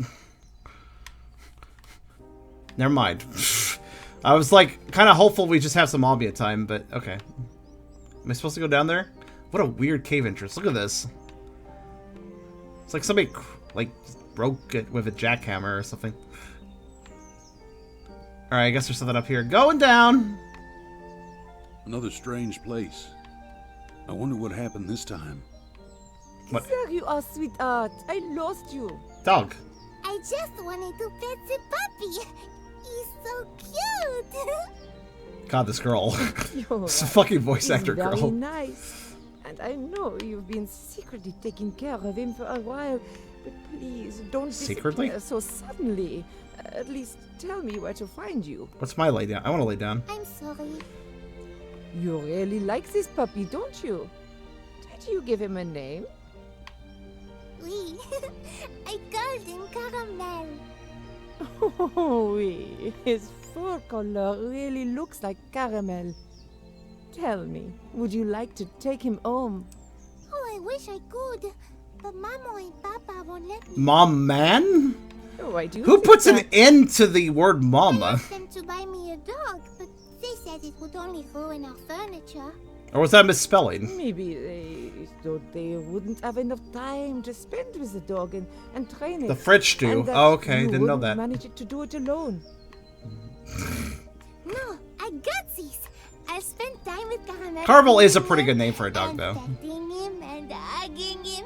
Never mind. I was like, kind of hopeful we just have some ambient time, but okay. Am I supposed to go down there? What a weird cave entrance. Look at this. It's like somebody, like, broke it with a jackhammer or something. Alright, I guess there's something up here. Going down! Another strange place. I wonder what happened this time. What? There you are, sweetheart. I lost you. Dog. I just wanted to pet the puppy. He's so cute. God, this girl. You're It's a right. fucking voice He's actor very girl. nice. And I know you've been secretly taking care of him for a while. But please, don't Secretly? disappear so suddenly. At least tell me where to find you. What's my lay down? I want to lay down. I'm sorry. You really like this puppy, don't you? Did you give him a name? Oui. I called him Caramel. Oh, oui. His fur color really looks like caramel. Tell me, would you like to take him home? Oh, I wish I could. But Mama and Papa won't let me. Mom man? Oh, I do. Who think puts an that- N to the word I mama? asked them to buy me a dog, but they said it would only ruin our furniture. Or was that misspelling? Maybe they thought they wouldn't have enough time to spend with the dog and train it. The French do. And that Oh, okay. you Didn't know wouldn't that. manage to do it alone. No, I got this. I'll spend time with Caramel. Carvel is a pretty good name for a dog, and though. petting him and hugging him.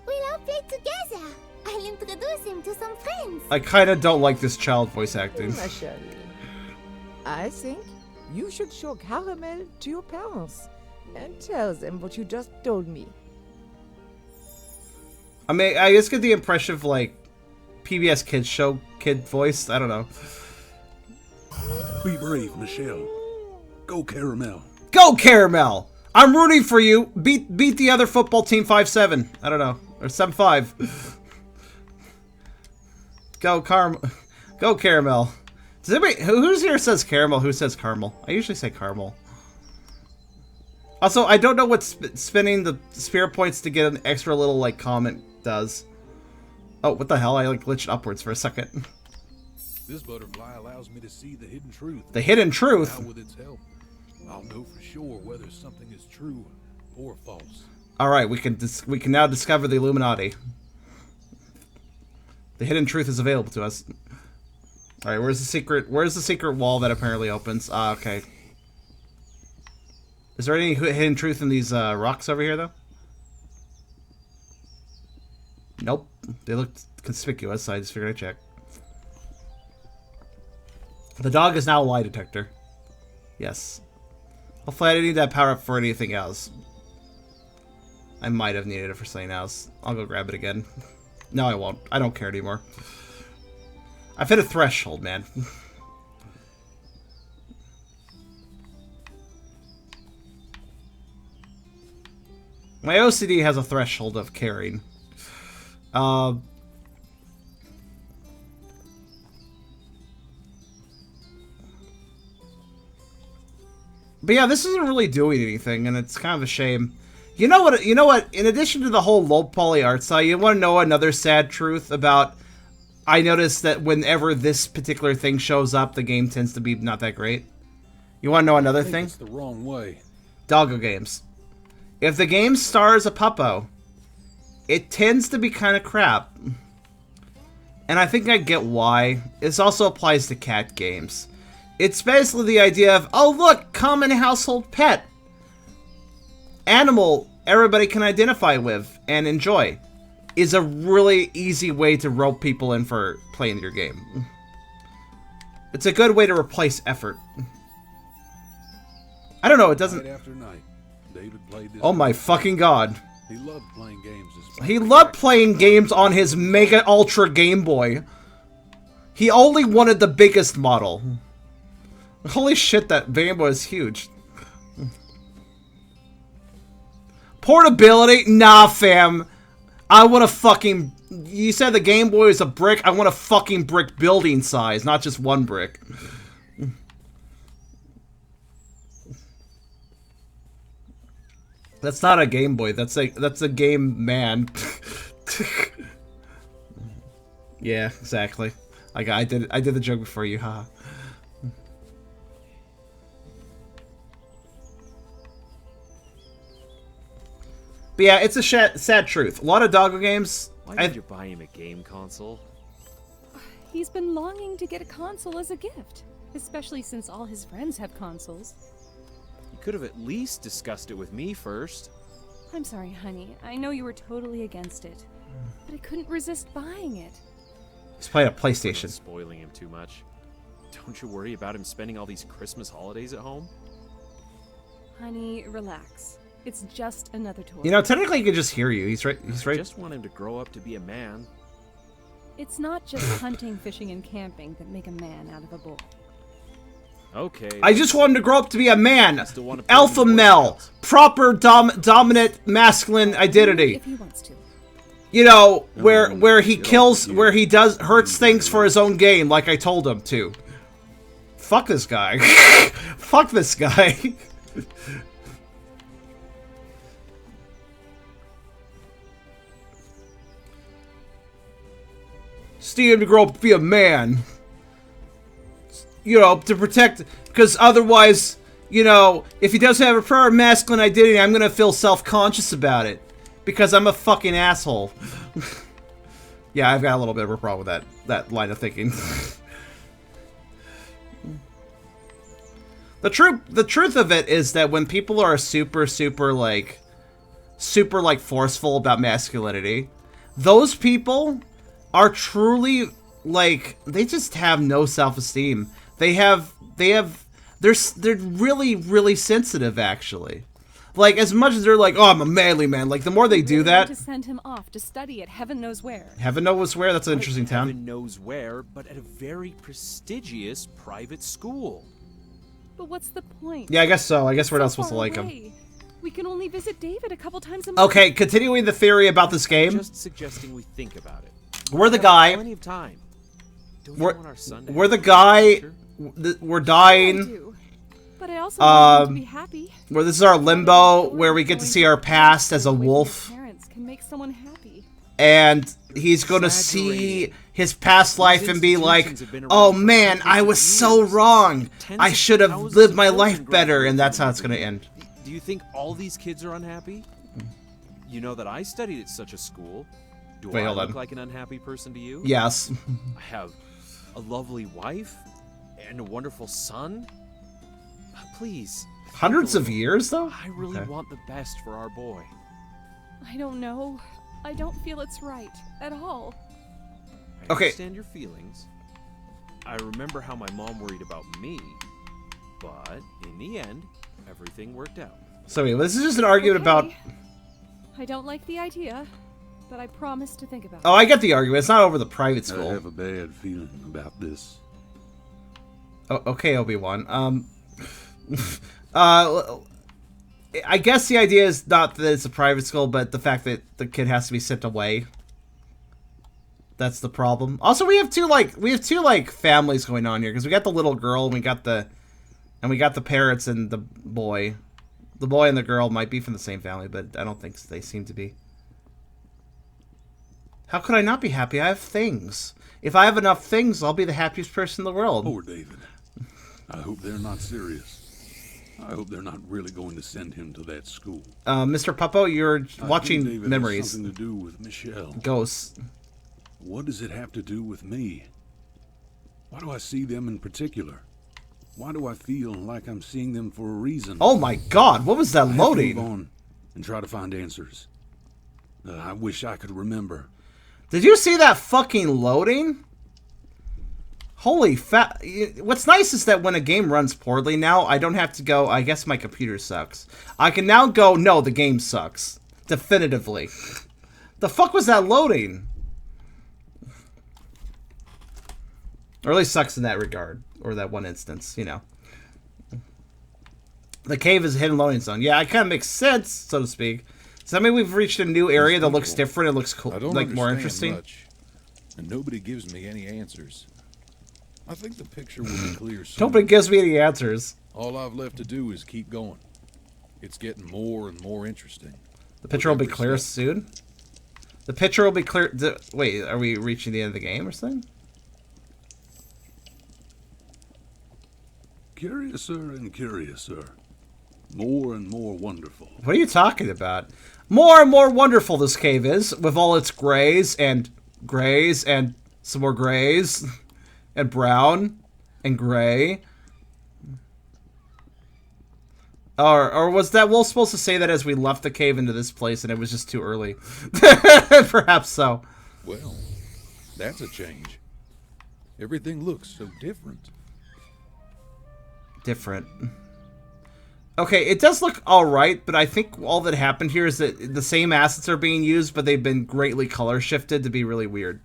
We'll all play together. I'll introduce him to some friends. I kind of don't like this child voice acting. Ma chérie, I think you should show Caramel to your parents and tell them what you just told me. I mean, I just get the impression of, like, PBS Kids show kid voice. I don't know. Be brave, Michelle. Go Caramel. Go, Caramel! I'm rooting for you. Beat the other football team 5-7. I don't know. Or 7-5. Go, Go caramel. Does anybody who's here says caramel? Who says caramel? I usually say caramel. Also, I don't know what spinning the spirit points to get an extra little like comment does. Oh, what the hell? I like glitched upwards for a second. This butterfly allows me to see the hidden truth. The hidden truth? Now with its help, I'll know for sure whether something is true or false. Alright, we can now discover the Illuminati. The hidden truth is available to us. Alright, where's the secret wall that apparently opens? Ah, okay. Is there any hidden truth in these rocks over here, though? Nope. They look conspicuous, so I just figured I'd check. The dog is now a lie detector. Yes. Hopefully I didn't need that power up for anything else. I might have needed it for something else. I'll go grab it again. No, I won't. I don't care anymore. I've hit a threshold, man. My OCD has a threshold of caring. But yeah, this isn't really doing anything, and it's kind of a shame. You know what? In addition to the whole low poly art style, you want to know another sad truth about... I noticed that whenever this particular thing shows up, the game tends to be not that great. You want to know another thing? It's the wrong way. Doggo games. If the game stars a puppo, it tends to be kind of crap. And I think I get why. This also applies to cat games. It's basically the idea of, oh look, common household pet. Animal everybody can identify with and enjoy. Is a really easy way to rope people in for playing your game. It's a good way to replace effort. I don't know, it doesn't... Night after night, David played this. Oh my fucking god. He loved playing games. He loved playing games on his Mega Ultra Game Boy. He only wanted the biggest model. Holy shit, that Game Boy is huge. Portability? Nah, fam. I want a fucking... You said the Game Boy is a brick? I want a fucking brick building size, not just one brick. That's not a Game Boy. That's a game man. Yeah, exactly. I did the joke before you, haha. But yeah, it's a sad truth. A lot of doggo games... Why did you buy him a game console? He's been longing to get a console as a gift, especially since all his friends have consoles. You could have at least discussed it with me first. I'm sorry, honey. I know you were totally against it, but I couldn't resist buying it. He's playing a PlayStation. Spoiling him too much. Don't you worry about him spending all these Christmas holidays at home? Honey, relax. It's just another toy. You know, technically he can just hear you. He's right. He's right. I just want him to grow up to be a man. It's not just hunting, fishing, and camping that make a man out of a boy. Okay. I just want him to grow up to be a man. Alpha male. Proper dominant masculine identity. If he wants to. You know, where he kills, where he hurts things for his own gain, like I told him to. Fuck this guy. Fuck this guy. Steve to grow up to be a man. You know, to protect, because otherwise, you know, if he doesn't have a proper masculine identity, I'm gonna feel self-conscious about it. Because I'm a fucking asshole. Yeah, I've got a little bit of a problem with that line of thinking. The truth of it is that when people are super forceful about masculinity, those people are truly, like, they just have no self-esteem. They're really, really sensitive, actually. Like, as much as they're like, oh, I'm a manly man, like, the more they do that... to send him off to study at heaven knows where. Heaven knows where? That's an interesting town. Heaven knows where, but at a very prestigious private school. But what's the point? Yeah, I guess so. I guess we're not supposed to like him. We can only visit David a couple times a month. Okay, continuing the theory about this game. I'm just suggesting we think about it. We're the guy. Plenty of time. Don't you want our son to we're have the a guy. future? We're I dying. do. But I also want them to be happy. Where this is our limbo, where we get to see our past as a Going to wolf, parents can make someone happy. and he's gonna see his past life and be like, "Oh man, I was so wrong. I should have lived my life better," and that's how it's gonna end. Do you think all these kids are unhappy? You know that I studied at such a school. Do Wait, I hold look on. like an unhappy person to you? Yes. I have a lovely wife and a wonderful son. Please. think Hundreds a of little. years, though? I really Okay. want the best for our boy. I don't know. I don't feel it's right at all. I Okay. understand your feelings. I remember how my mom worried about me, but in the end, everything worked out. So anyway, this is just an argument about... Okay. I don't like the idea, but I promise to think about Oh, it. I get the argument. It's not over the private I school. have a bad feeling about this. Oh, okay, Obi-Wan. I guess the idea is not that it's a private school, but the fact that the kid has to be sent away. That's the problem. Also, we have two families going on here, because we got the little girl and we got the parrots and the boy. The boy and the girl might be from the same family, but I don't think they seem to be. How could I not be happy? I have things. If I have enough things, I'll be the happiest person in the world. Poor David. I hope they're not serious. I hope they're not really going to send him to that school. Mr. Puppo, you're I think watching David has memories. something to do with Michelle. Ghosts. What does it have to do with me? Why do I see them in particular? Why do I feel like I'm seeing them for a reason? Oh my god, what was that I have to move loading? on and try to find answers. I wish I could remember. Did you see that fucking loading? Holy fat. What's nice is that when a game runs poorly now, I don't have to go, I guess my computer sucks. I can now go, no, the game sucks. Definitively. The fuck was that loading? Or at least sucks in that regard. Or that one instance, you know. The cave is a hidden loading zone. Yeah, it kind of makes sense, so to speak. Does that mean we've reached a new area that looks different? It looks cool, I don't like more understand interesting. much, and nobody gives me any answers. I think the picture will be clear soon. Nobody gives me any answers. All I've left to do is keep going. It's getting more and more interesting. The picture will be every clear step. soon. The picture will be clear. Wait, are we reaching the end of the game or something? Curiouser and curiouser. More and more wonderful. What are you talking about? More and more wonderful this cave is, with all its grays and some more grays and brown and gray. Or was that wolf supposed to say that as we left the cave into this place and it was just too early? Perhaps so. Well, that's a change. Everything looks so different. Different. Okay, it does look alright, but I think all that happened here is that the same assets are being used, but they've been greatly color shifted to be really weird.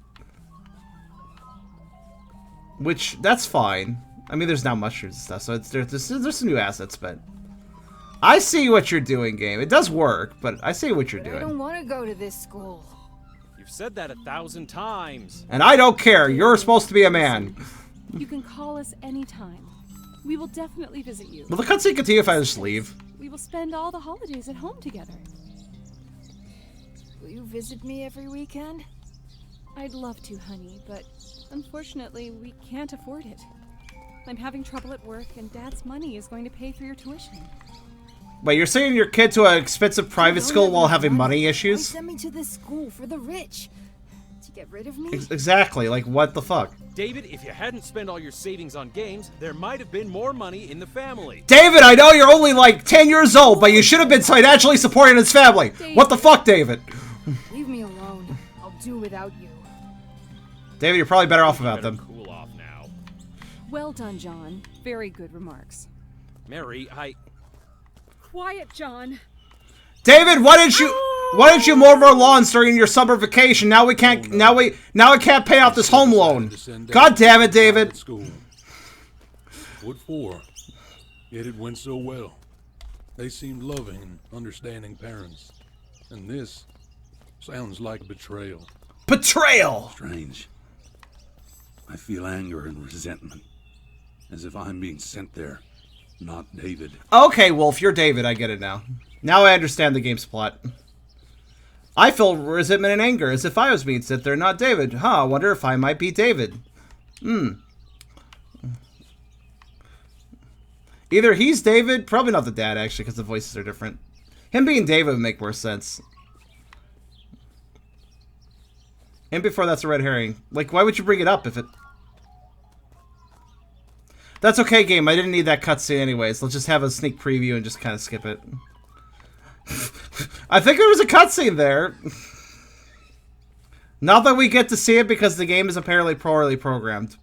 Which, that's fine. I mean, there's now mushrooms and stuff, so there's some new assets, but... I see what you're doing, game. It does work, but I see what you're I don't doing. want to go to this school. You've said that 1,000 times. And I don't care. You're supposed to be a man. You can call us anytime. We will definitely visit you. Will the cutscene continue if I just leave? We will spend all the holidays at home together. Will you visit me every weekend? I'd love to, honey, but unfortunately, we can't afford it. I'm having trouble at work, and Dad's money is going to pay for your tuition. Wait, you're sending your kid to an expensive private school while having money Why issues? send me to this school for the rich? To get rid of me? Exactly, like what the fuck? David, if you hadn't spent all your savings on games, there might have been more money in the family. David, I know you're only like 10 years old, but you should have been financially supporting his family. What the fuck, David? Leave me alone. I'll do without you. David, you're probably better off You without better them. cool off now. Well done, John. Very good remarks. Mary, Quiet, John. David, why didn't you mow our lawns during your summer vacation? Now we can't now I can't pay off this home loan. God damn it, David. School. What for? Yet it went so well. They seemed loving and understanding parents. And this sounds like betrayal. Betrayal. Strange. I feel anger and resentment, as if I'm being sent there, not David. Okay, Wolf, you're David. I get it now. Now I understand the game's plot. I feel resentment and anger, as if I was being sent there, not David. Huh, I wonder if I might be David. Either he's David, probably not the dad, actually, because the voices are different. Him being David would make more sense. And before that's a red herring. Like, why would you bring it up if it... That's okay, game. I didn't need that cutscene anyways. Let's just have a sneak preview and just kind of skip it. I think there was a cutscene there. Not that we get to see it because the game is apparently poorly programmed.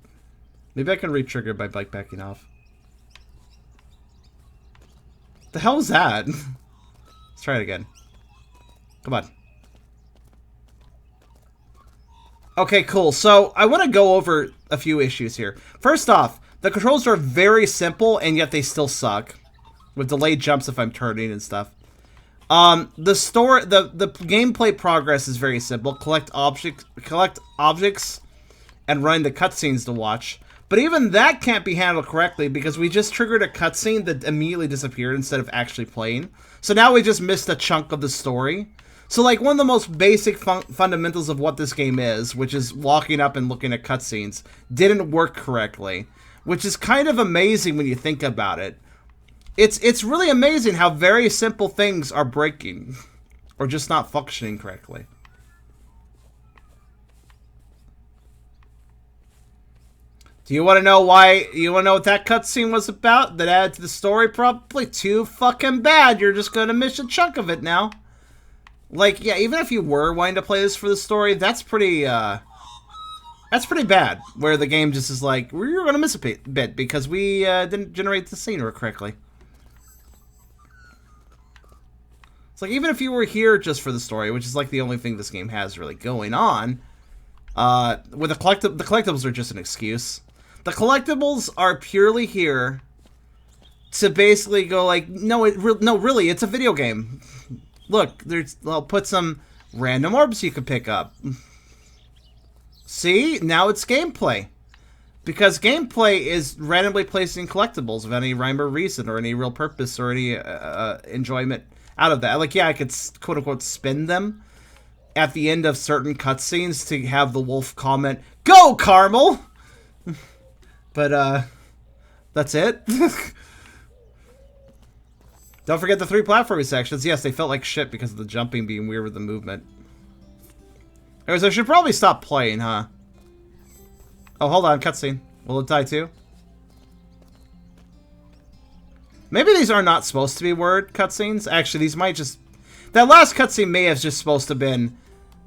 Maybe I can re-trigger by backing off. The hell was that? Let's try it again. Come on. Okay, cool. So, I want to go over a few issues here. First off, the controls are very simple, and yet they still suck. With delayed jumps if I'm turning and stuff. The gameplay progress is very simple. Collect objects, and run the cutscenes to watch. But even that can't be handled correctly because we just triggered a cutscene that immediately disappeared instead of actually playing. So now we just missed a chunk of the story. So like one of the most basic fundamentals of what this game is, which is walking up and looking at cutscenes, didn't work correctly. Which is kind of amazing when you think about it. It's really amazing how very simple things are breaking. Or just not functioning correctly. Do you want to know why? You want to know what that cutscene was about? That added to the story? Probably too fucking bad. You're just going to miss a chunk of it now. Like, yeah, even if you were wanting to play this for the story, that's pretty bad. Where the game just is like, we're going to miss a bit because we didn't generate the scene correctly. It's like, even if you were here just for the story, which is like the only thing this game has really going on, with the collectibles are just an excuse. The collectibles are purely here to basically go like, no, really, it's a video game. Look, I'll put some random orbs you can pick up. See? Now it's gameplay. Because gameplay is randomly placing collectibles of any rhyme or reason or any real purpose or any enjoyment out of that. Like, yeah, I could quote-unquote spin them at the end of certain cutscenes to have the wolf comment, "Go, Carmel!" But, that's it. Don't forget the 3 platforming sections. Yes, they felt like shit because of the jumping being weird with the movement. Anyways, I should probably stop playing, huh? Oh, hold on. Cutscene. Will it die too? Maybe these are not supposed to be word cutscenes. Actually, these might just... That last cutscene may have just supposed to have been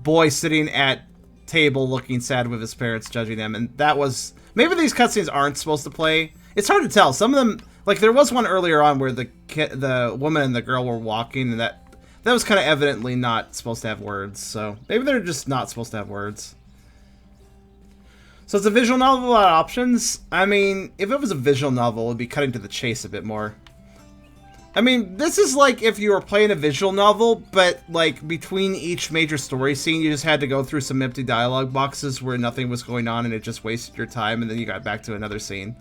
boy sitting at table looking sad with his parents judging him. And that was... Maybe these cutscenes aren't supposed to play. It's hard to tell. Some of them... Like, there was one earlier on where the woman and the girl were walking, and that was kind of evidently not supposed to have words. So, maybe they're just not supposed to have words. So, it's a visual novel with a lot of options. I mean, if it was a visual novel, it would be cutting to the chase a bit more. I mean, this is like if you were playing a visual novel, but, like, between each major story scene, you just had to go through some empty dialogue boxes where nothing was going on, and it just wasted your time, and then you got back to another scene.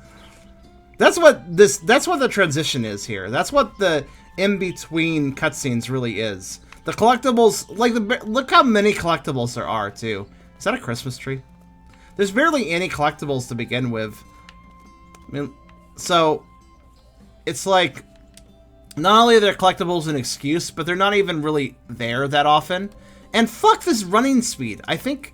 That's what the transition is here. That's what the in-between cutscenes really is. The collectibles, like, look how many collectibles there are, too. Is that a Christmas tree? There's barely any collectibles to begin with. I mean, so, it's like, not only are there collectibles an excuse, but they're not even really there that often. And fuck this running speed. I think...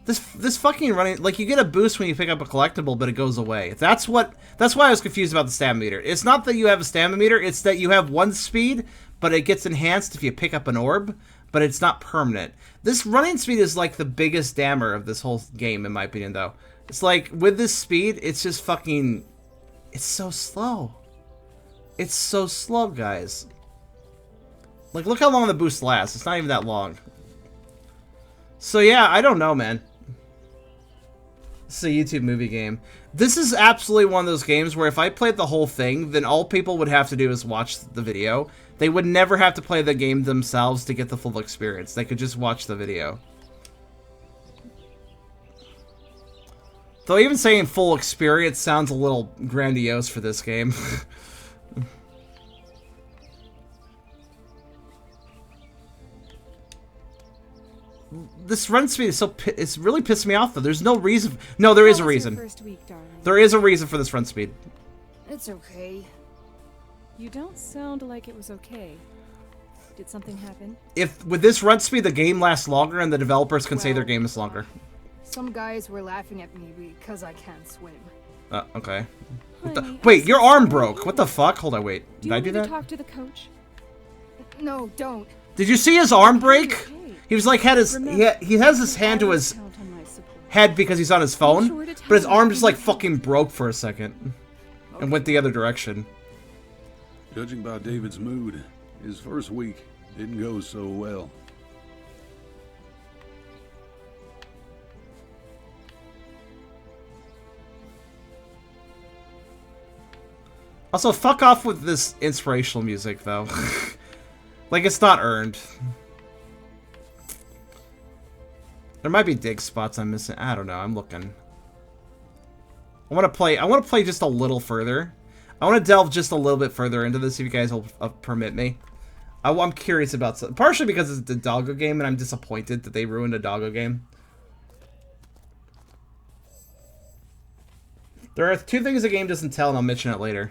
This fucking running, like, you get a boost when you pick up a collectible, but it goes away. That's why I was confused about the stamina meter. It's not that you have a stamina meter, it's that you have one speed, but it gets enhanced if you pick up an orb, but it's not permanent. This running speed is like the biggest dammer of this whole game, in my opinion, though. It's like, with this speed, it's just fucking... It's so slow. It's so slow, guys. Like, look how long the boost lasts. It's not even that long. So yeah, I don't know, man. It's a YouTube movie game. This is absolutely one of those games where if I played the whole thing, then all people would have to do is watch the video. They would never have to play the game themselves to get the full experience. They could just watch the video. Though even saying full experience sounds a little grandiose for this game. This run speed is it's really pissed me off though. There's no reason. No, there is a reason. First week, darling? There is a reason for this run speed. It's okay. You don't sound like it was okay. Did something happen? If with this run speed the game lasts longer and the developers can say their game is longer. Some guys were laughing at me because I can't swim. Okay. Honey, Wait, your arm broke. What the fuck? Hold on, wait. Did I do that? To talk to the coach? No, don't. Did you see his arm break? He was like he has his hand to his head because he's on his phone, but his arm just like fucking broke for a second and went the other direction. Judging by David's mood, his first week didn't go so well. Also, fuck off with this inspirational music, though. Like, it's not earned. There might be dig spots I'm missing. I don't know. I'm looking. I want to play just a little further. I want to delve just a little bit further into this if you guys will permit me. I'm curious about something. Partially because it's the Doggo game, and I'm disappointed that they ruined a Doggo game. There are 2 things the game doesn't tell, and I'll mention it later.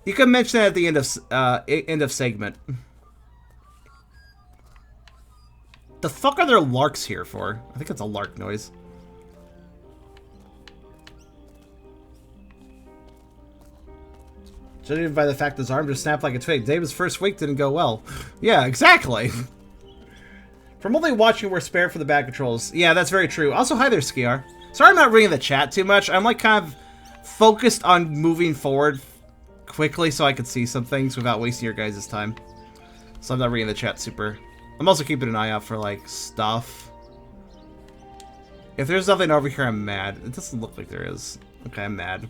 You can mention that at the end of segment. The fuck are there larks here for? I think it's a lark noise. Judging by the fact his arm just snapped like a twig, David's first week didn't go well. Yeah, exactly. From only watching, we're spared for the bad controls. Yeah, that's very true. Also, hi there, Skiar. Sorry I'm not reading the chat too much. I'm like kind of focused on moving forward quickly so I can see some things without wasting your guys' time. So I'm not reading the chat super. I'm also keeping an eye out for, like, stuff. If there's nothing over here, I'm mad. It doesn't look like there is. Okay, I'm mad.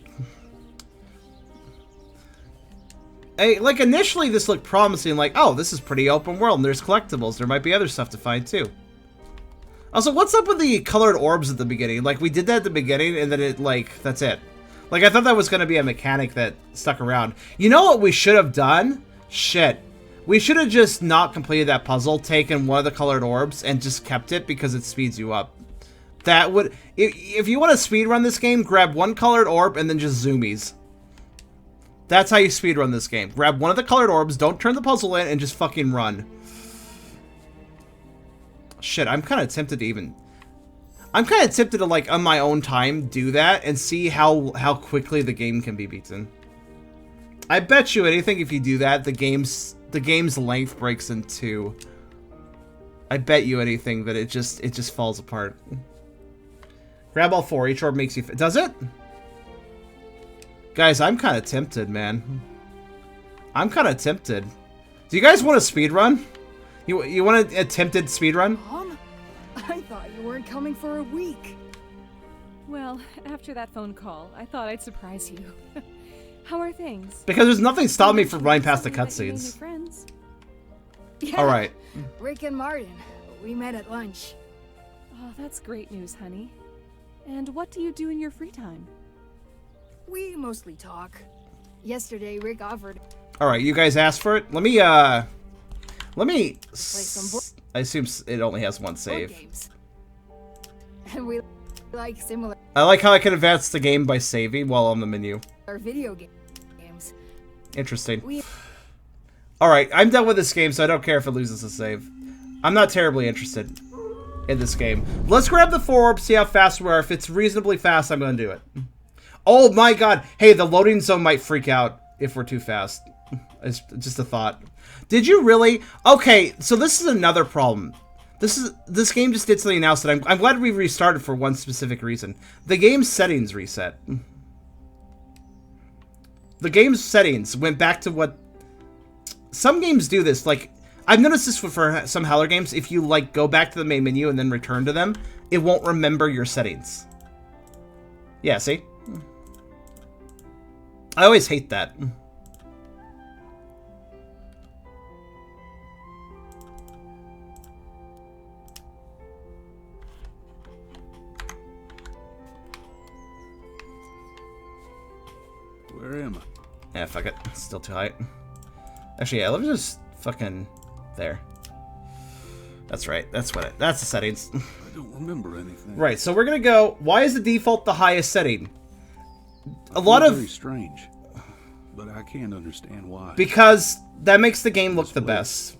Hey, like, initially this looked promising, like, oh, this is pretty open world, and there's collectibles. There might be other stuff to find, too. Also, what's up with the colored orbs at the beginning? Like, we did that at the beginning, and then it, like, that's it. Like, I thought that was going to be a mechanic that stuck around. You know what we should have done? Shit. We should have just not completed that puzzle, taken one of the colored orbs, and just kept it because it speeds you up. That would... If you want to speedrun this game, grab one colored orb and then just zoomies. That's how you speedrun this game. Grab one of the colored orbs, don't turn the puzzle in, and just fucking run. Shit, I'm kind of tempted to even... I'm kind of tempted to, like, on my own time, do that and see how quickly the game can be beaten. I bet you anything if you do that, the game's length breaks in 2. I bet you anything that it just falls apart. Grab all 4. Each orb makes you... Does it? Guys, I'm kind of tempted, man. I'm kind of tempted. Do you guys want a speedrun? You want an attempted speedrun? Mom? I thought you weren't coming for a week. Well, after that phone call, I thought I'd surprise you. How are things? Because there's nothing stopping me from running past the cutscenes. Yeah, Alright. Rick and Martin. We met at lunch. Oh, that's great news, honey. And what do you do in your free time? We mostly talk. Yesterday, Rick offered... Alright, you guys asked for it? Let me I assume it only has one save. Games. And we like similar... I like how I can advance the game by saving while on the menu. Our video games. Interesting. Alright, I'm done with this game, so I don't care if it loses a save. I'm not terribly interested in this game. Let's grab the 4 orbs, see how fast we are. If it's reasonably fast, I'm going to do it. Oh my god. Hey, the loading zone might freak out if we're too fast. It's just a thought. Did you really? Okay, so this is another problem. This game just did something else that I'm glad we restarted for one specific reason. The game's settings reset. The game's settings went back to what... Some games do this, like... I've noticed this for some Howler games. If you, like, go back to the main menu and then return to them, it won't remember your settings. Yeah, see? I always hate that. Where am I? Yeah, fuck it. It's still too high. Actually, yeah, let me just fucking... There. That's right. That's what that's the settings. I don't remember anything. Right, so we're gonna go... Why is the default the highest setting? A lot of... Very strange. But I can't understand why. Because that makes the game look the best.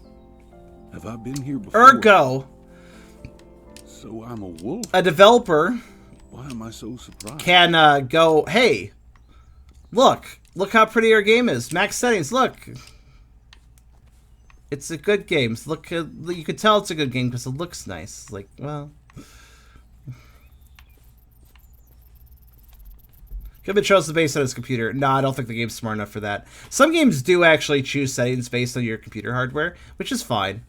Have I been here before? Ergo... So I'm a wolf? A developer... Why am I so surprised? Can go, hey, look how pretty our game is. Max settings, look. It's a good game. Look, you can tell it's a good game because it looks nice. Like, well. Gilbert chose the base on his computer. No, I don't think the game's smart enough for that. Some games do actually choose settings based on your computer hardware, which is fine.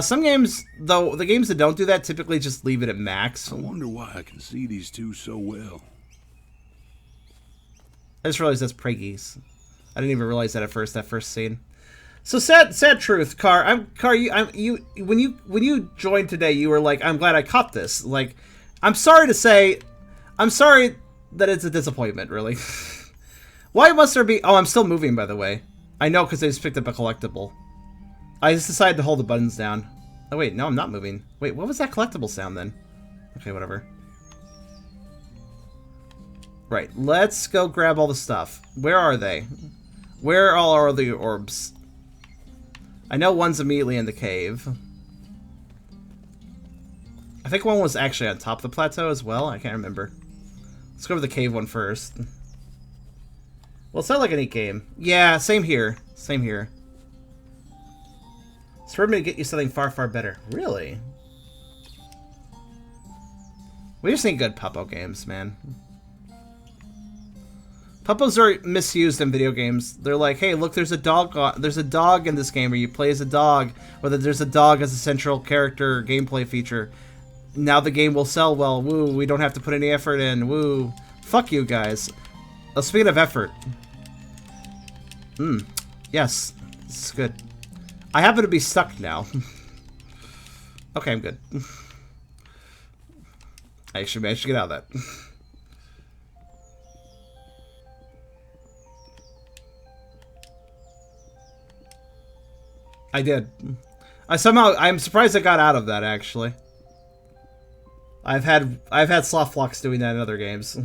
Some games, though, the games that don't do that typically just leave it at max. I wonder why I can see these two so well. I just realized that's Preggies. I didn't even realize that at first, that first scene. So sad truth, Car. When you joined today, you were like, I'm glad I caught this. Like, I'm sorry to say, I'm sorry that it's a disappointment, really. Why must there be? Oh, I'm still moving, by the way. I know because I just picked up a collectible. I just decided to hold the buttons down. Oh wait, no, I'm not moving. Wait, what was that collectible sound then? Okay, whatever. Right, let's go grab all the stuff. Where are they? Where all are the orbs? I know one's immediately in the cave. I think one was actually on top of the plateau as well. I can't remember. Let's go to the cave one first. Well, it's not like a neat game. Yeah, same here. Same here. So we're going to get you something far, far better. Really? We just need good Puppo games, man. Puppos are misused in video games. They're like, hey, look, there's a dog in this game where you play as a dog, or that there's a dog as a central character gameplay feature. Now the game will sell well. Woo, we don't have to put any effort in. Woo. Fuck you guys. Speaking of effort. Yes. This is good. I happen to be stuck now. Okay, I'm good. I actually managed to get out of that. I did. I'm surprised I got out of that, actually. I've had sloth flocks doing that in other games.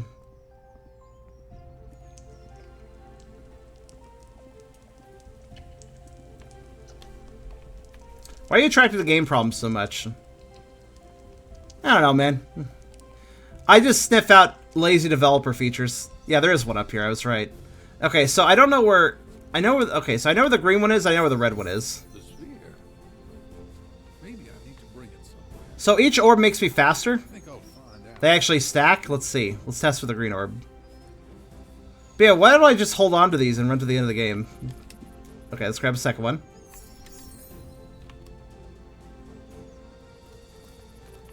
Why are you attracted to game problems so much? I don't know, man. I just sniff out lazy developer features. Yeah, there is one up here. I was right. Okay, so I don't know where... I know where... Okay, so I know where the green one is. I know where the red one is. The sphere. Maybe I need to bring it somewhere. So each orb makes me faster? I think I'll find out. They actually stack? Let's see. Let's test for the green orb. But yeah, why don't I just hold on to these and run to the end of the game? Okay, let's grab a second one.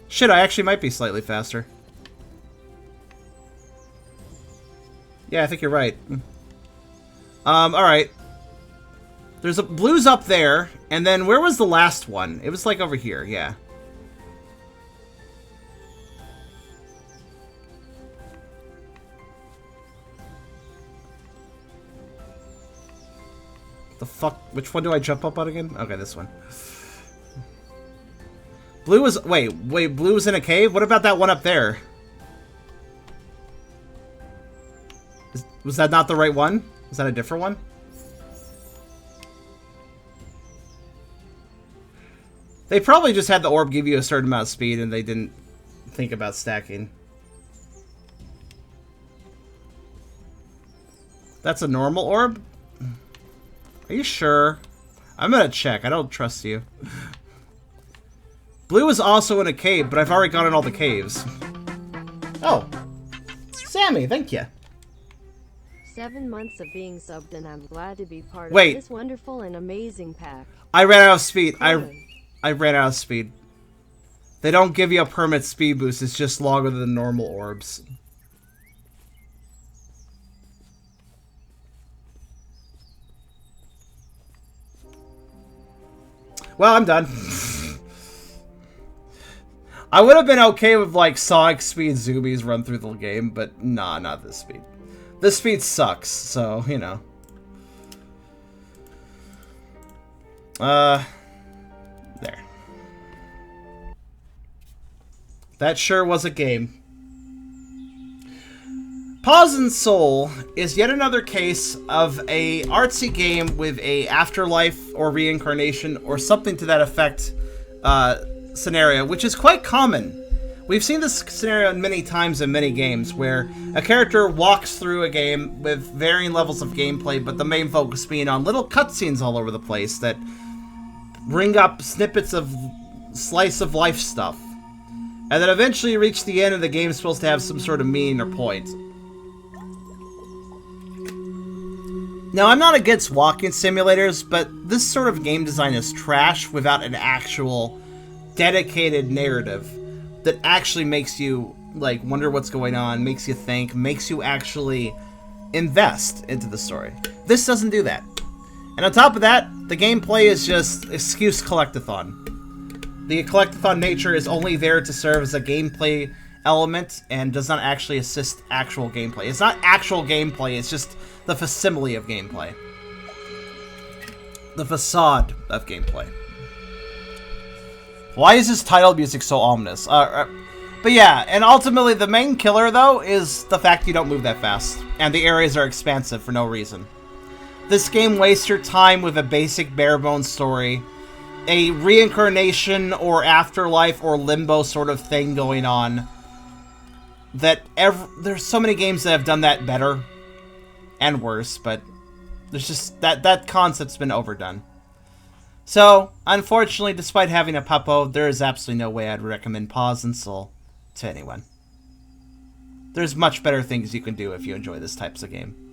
Shit, I actually might be slightly faster. Yeah, I think you're right. Alright. There's a blue's up there, and then where was the last one? It was like over here, yeah. The fuck? Which one do I jump up on again? Okay, this one. Blue was... Wait, blue was in a cave? What about that one up there? Was that not the right one? Was that a different one? They probably just had the orb give you a certain amount of speed and they didn't think about stacking. That's a normal orb? Are you sure? I'm gonna check. I don't trust you. Blue is also in a cave, but I've already gone in all the caves. Oh. Sammy, thank you. 7 months of being subbed, and I'm glad to be part Wait. of this wonderful and amazing pack. I ran out of speed. Colin. I ran out of speed. They don't give you a permanent speed boost. It's just longer than normal orbs. Well, I'm done. I would have been okay with, like, Sonic speed zoomies run through the game, but nah, not this speed. This feed sucks, so, you know. There. That sure was a game. Paws and Soul is yet another case of a artsy game with a afterlife or reincarnation or something to that effect scenario, which is quite common. We've seen this scenario many times in many games where a character walks through a game with varying levels of gameplay, but the main focus being on little cutscenes all over the place that bring up snippets of slice of life stuff. And then eventually you reach the end and the game's supposed to have some sort of meaning or point. Now, I'm not against walking simulators, but this sort of game design is trash without an actual dedicated narrative that actually makes you, like, wonder what's going on, makes you think, makes you actually invest into the story. This doesn't do that. And on top of that, the gameplay is just excuse collectathon. The collectathon nature is only there to serve as a gameplay element and does not actually assist actual gameplay. It's not actual gameplay, it's just the facsimile of gameplay. The facade of gameplay. Why is this title music so ominous? But yeah, and ultimately the main killer, though, is the fact you don't move that fast. And the areas are expansive for no reason. This game wastes your time with a basic bare-bones story, a reincarnation or afterlife or limbo sort of thing going on. There's so many games that have done that better and worse, but there's just that concept's been overdone. So, unfortunately, despite having a puppo, there is absolutely no way I'd recommend Paws and Soul to anyone. There's much better things you can do if you enjoy this type of game.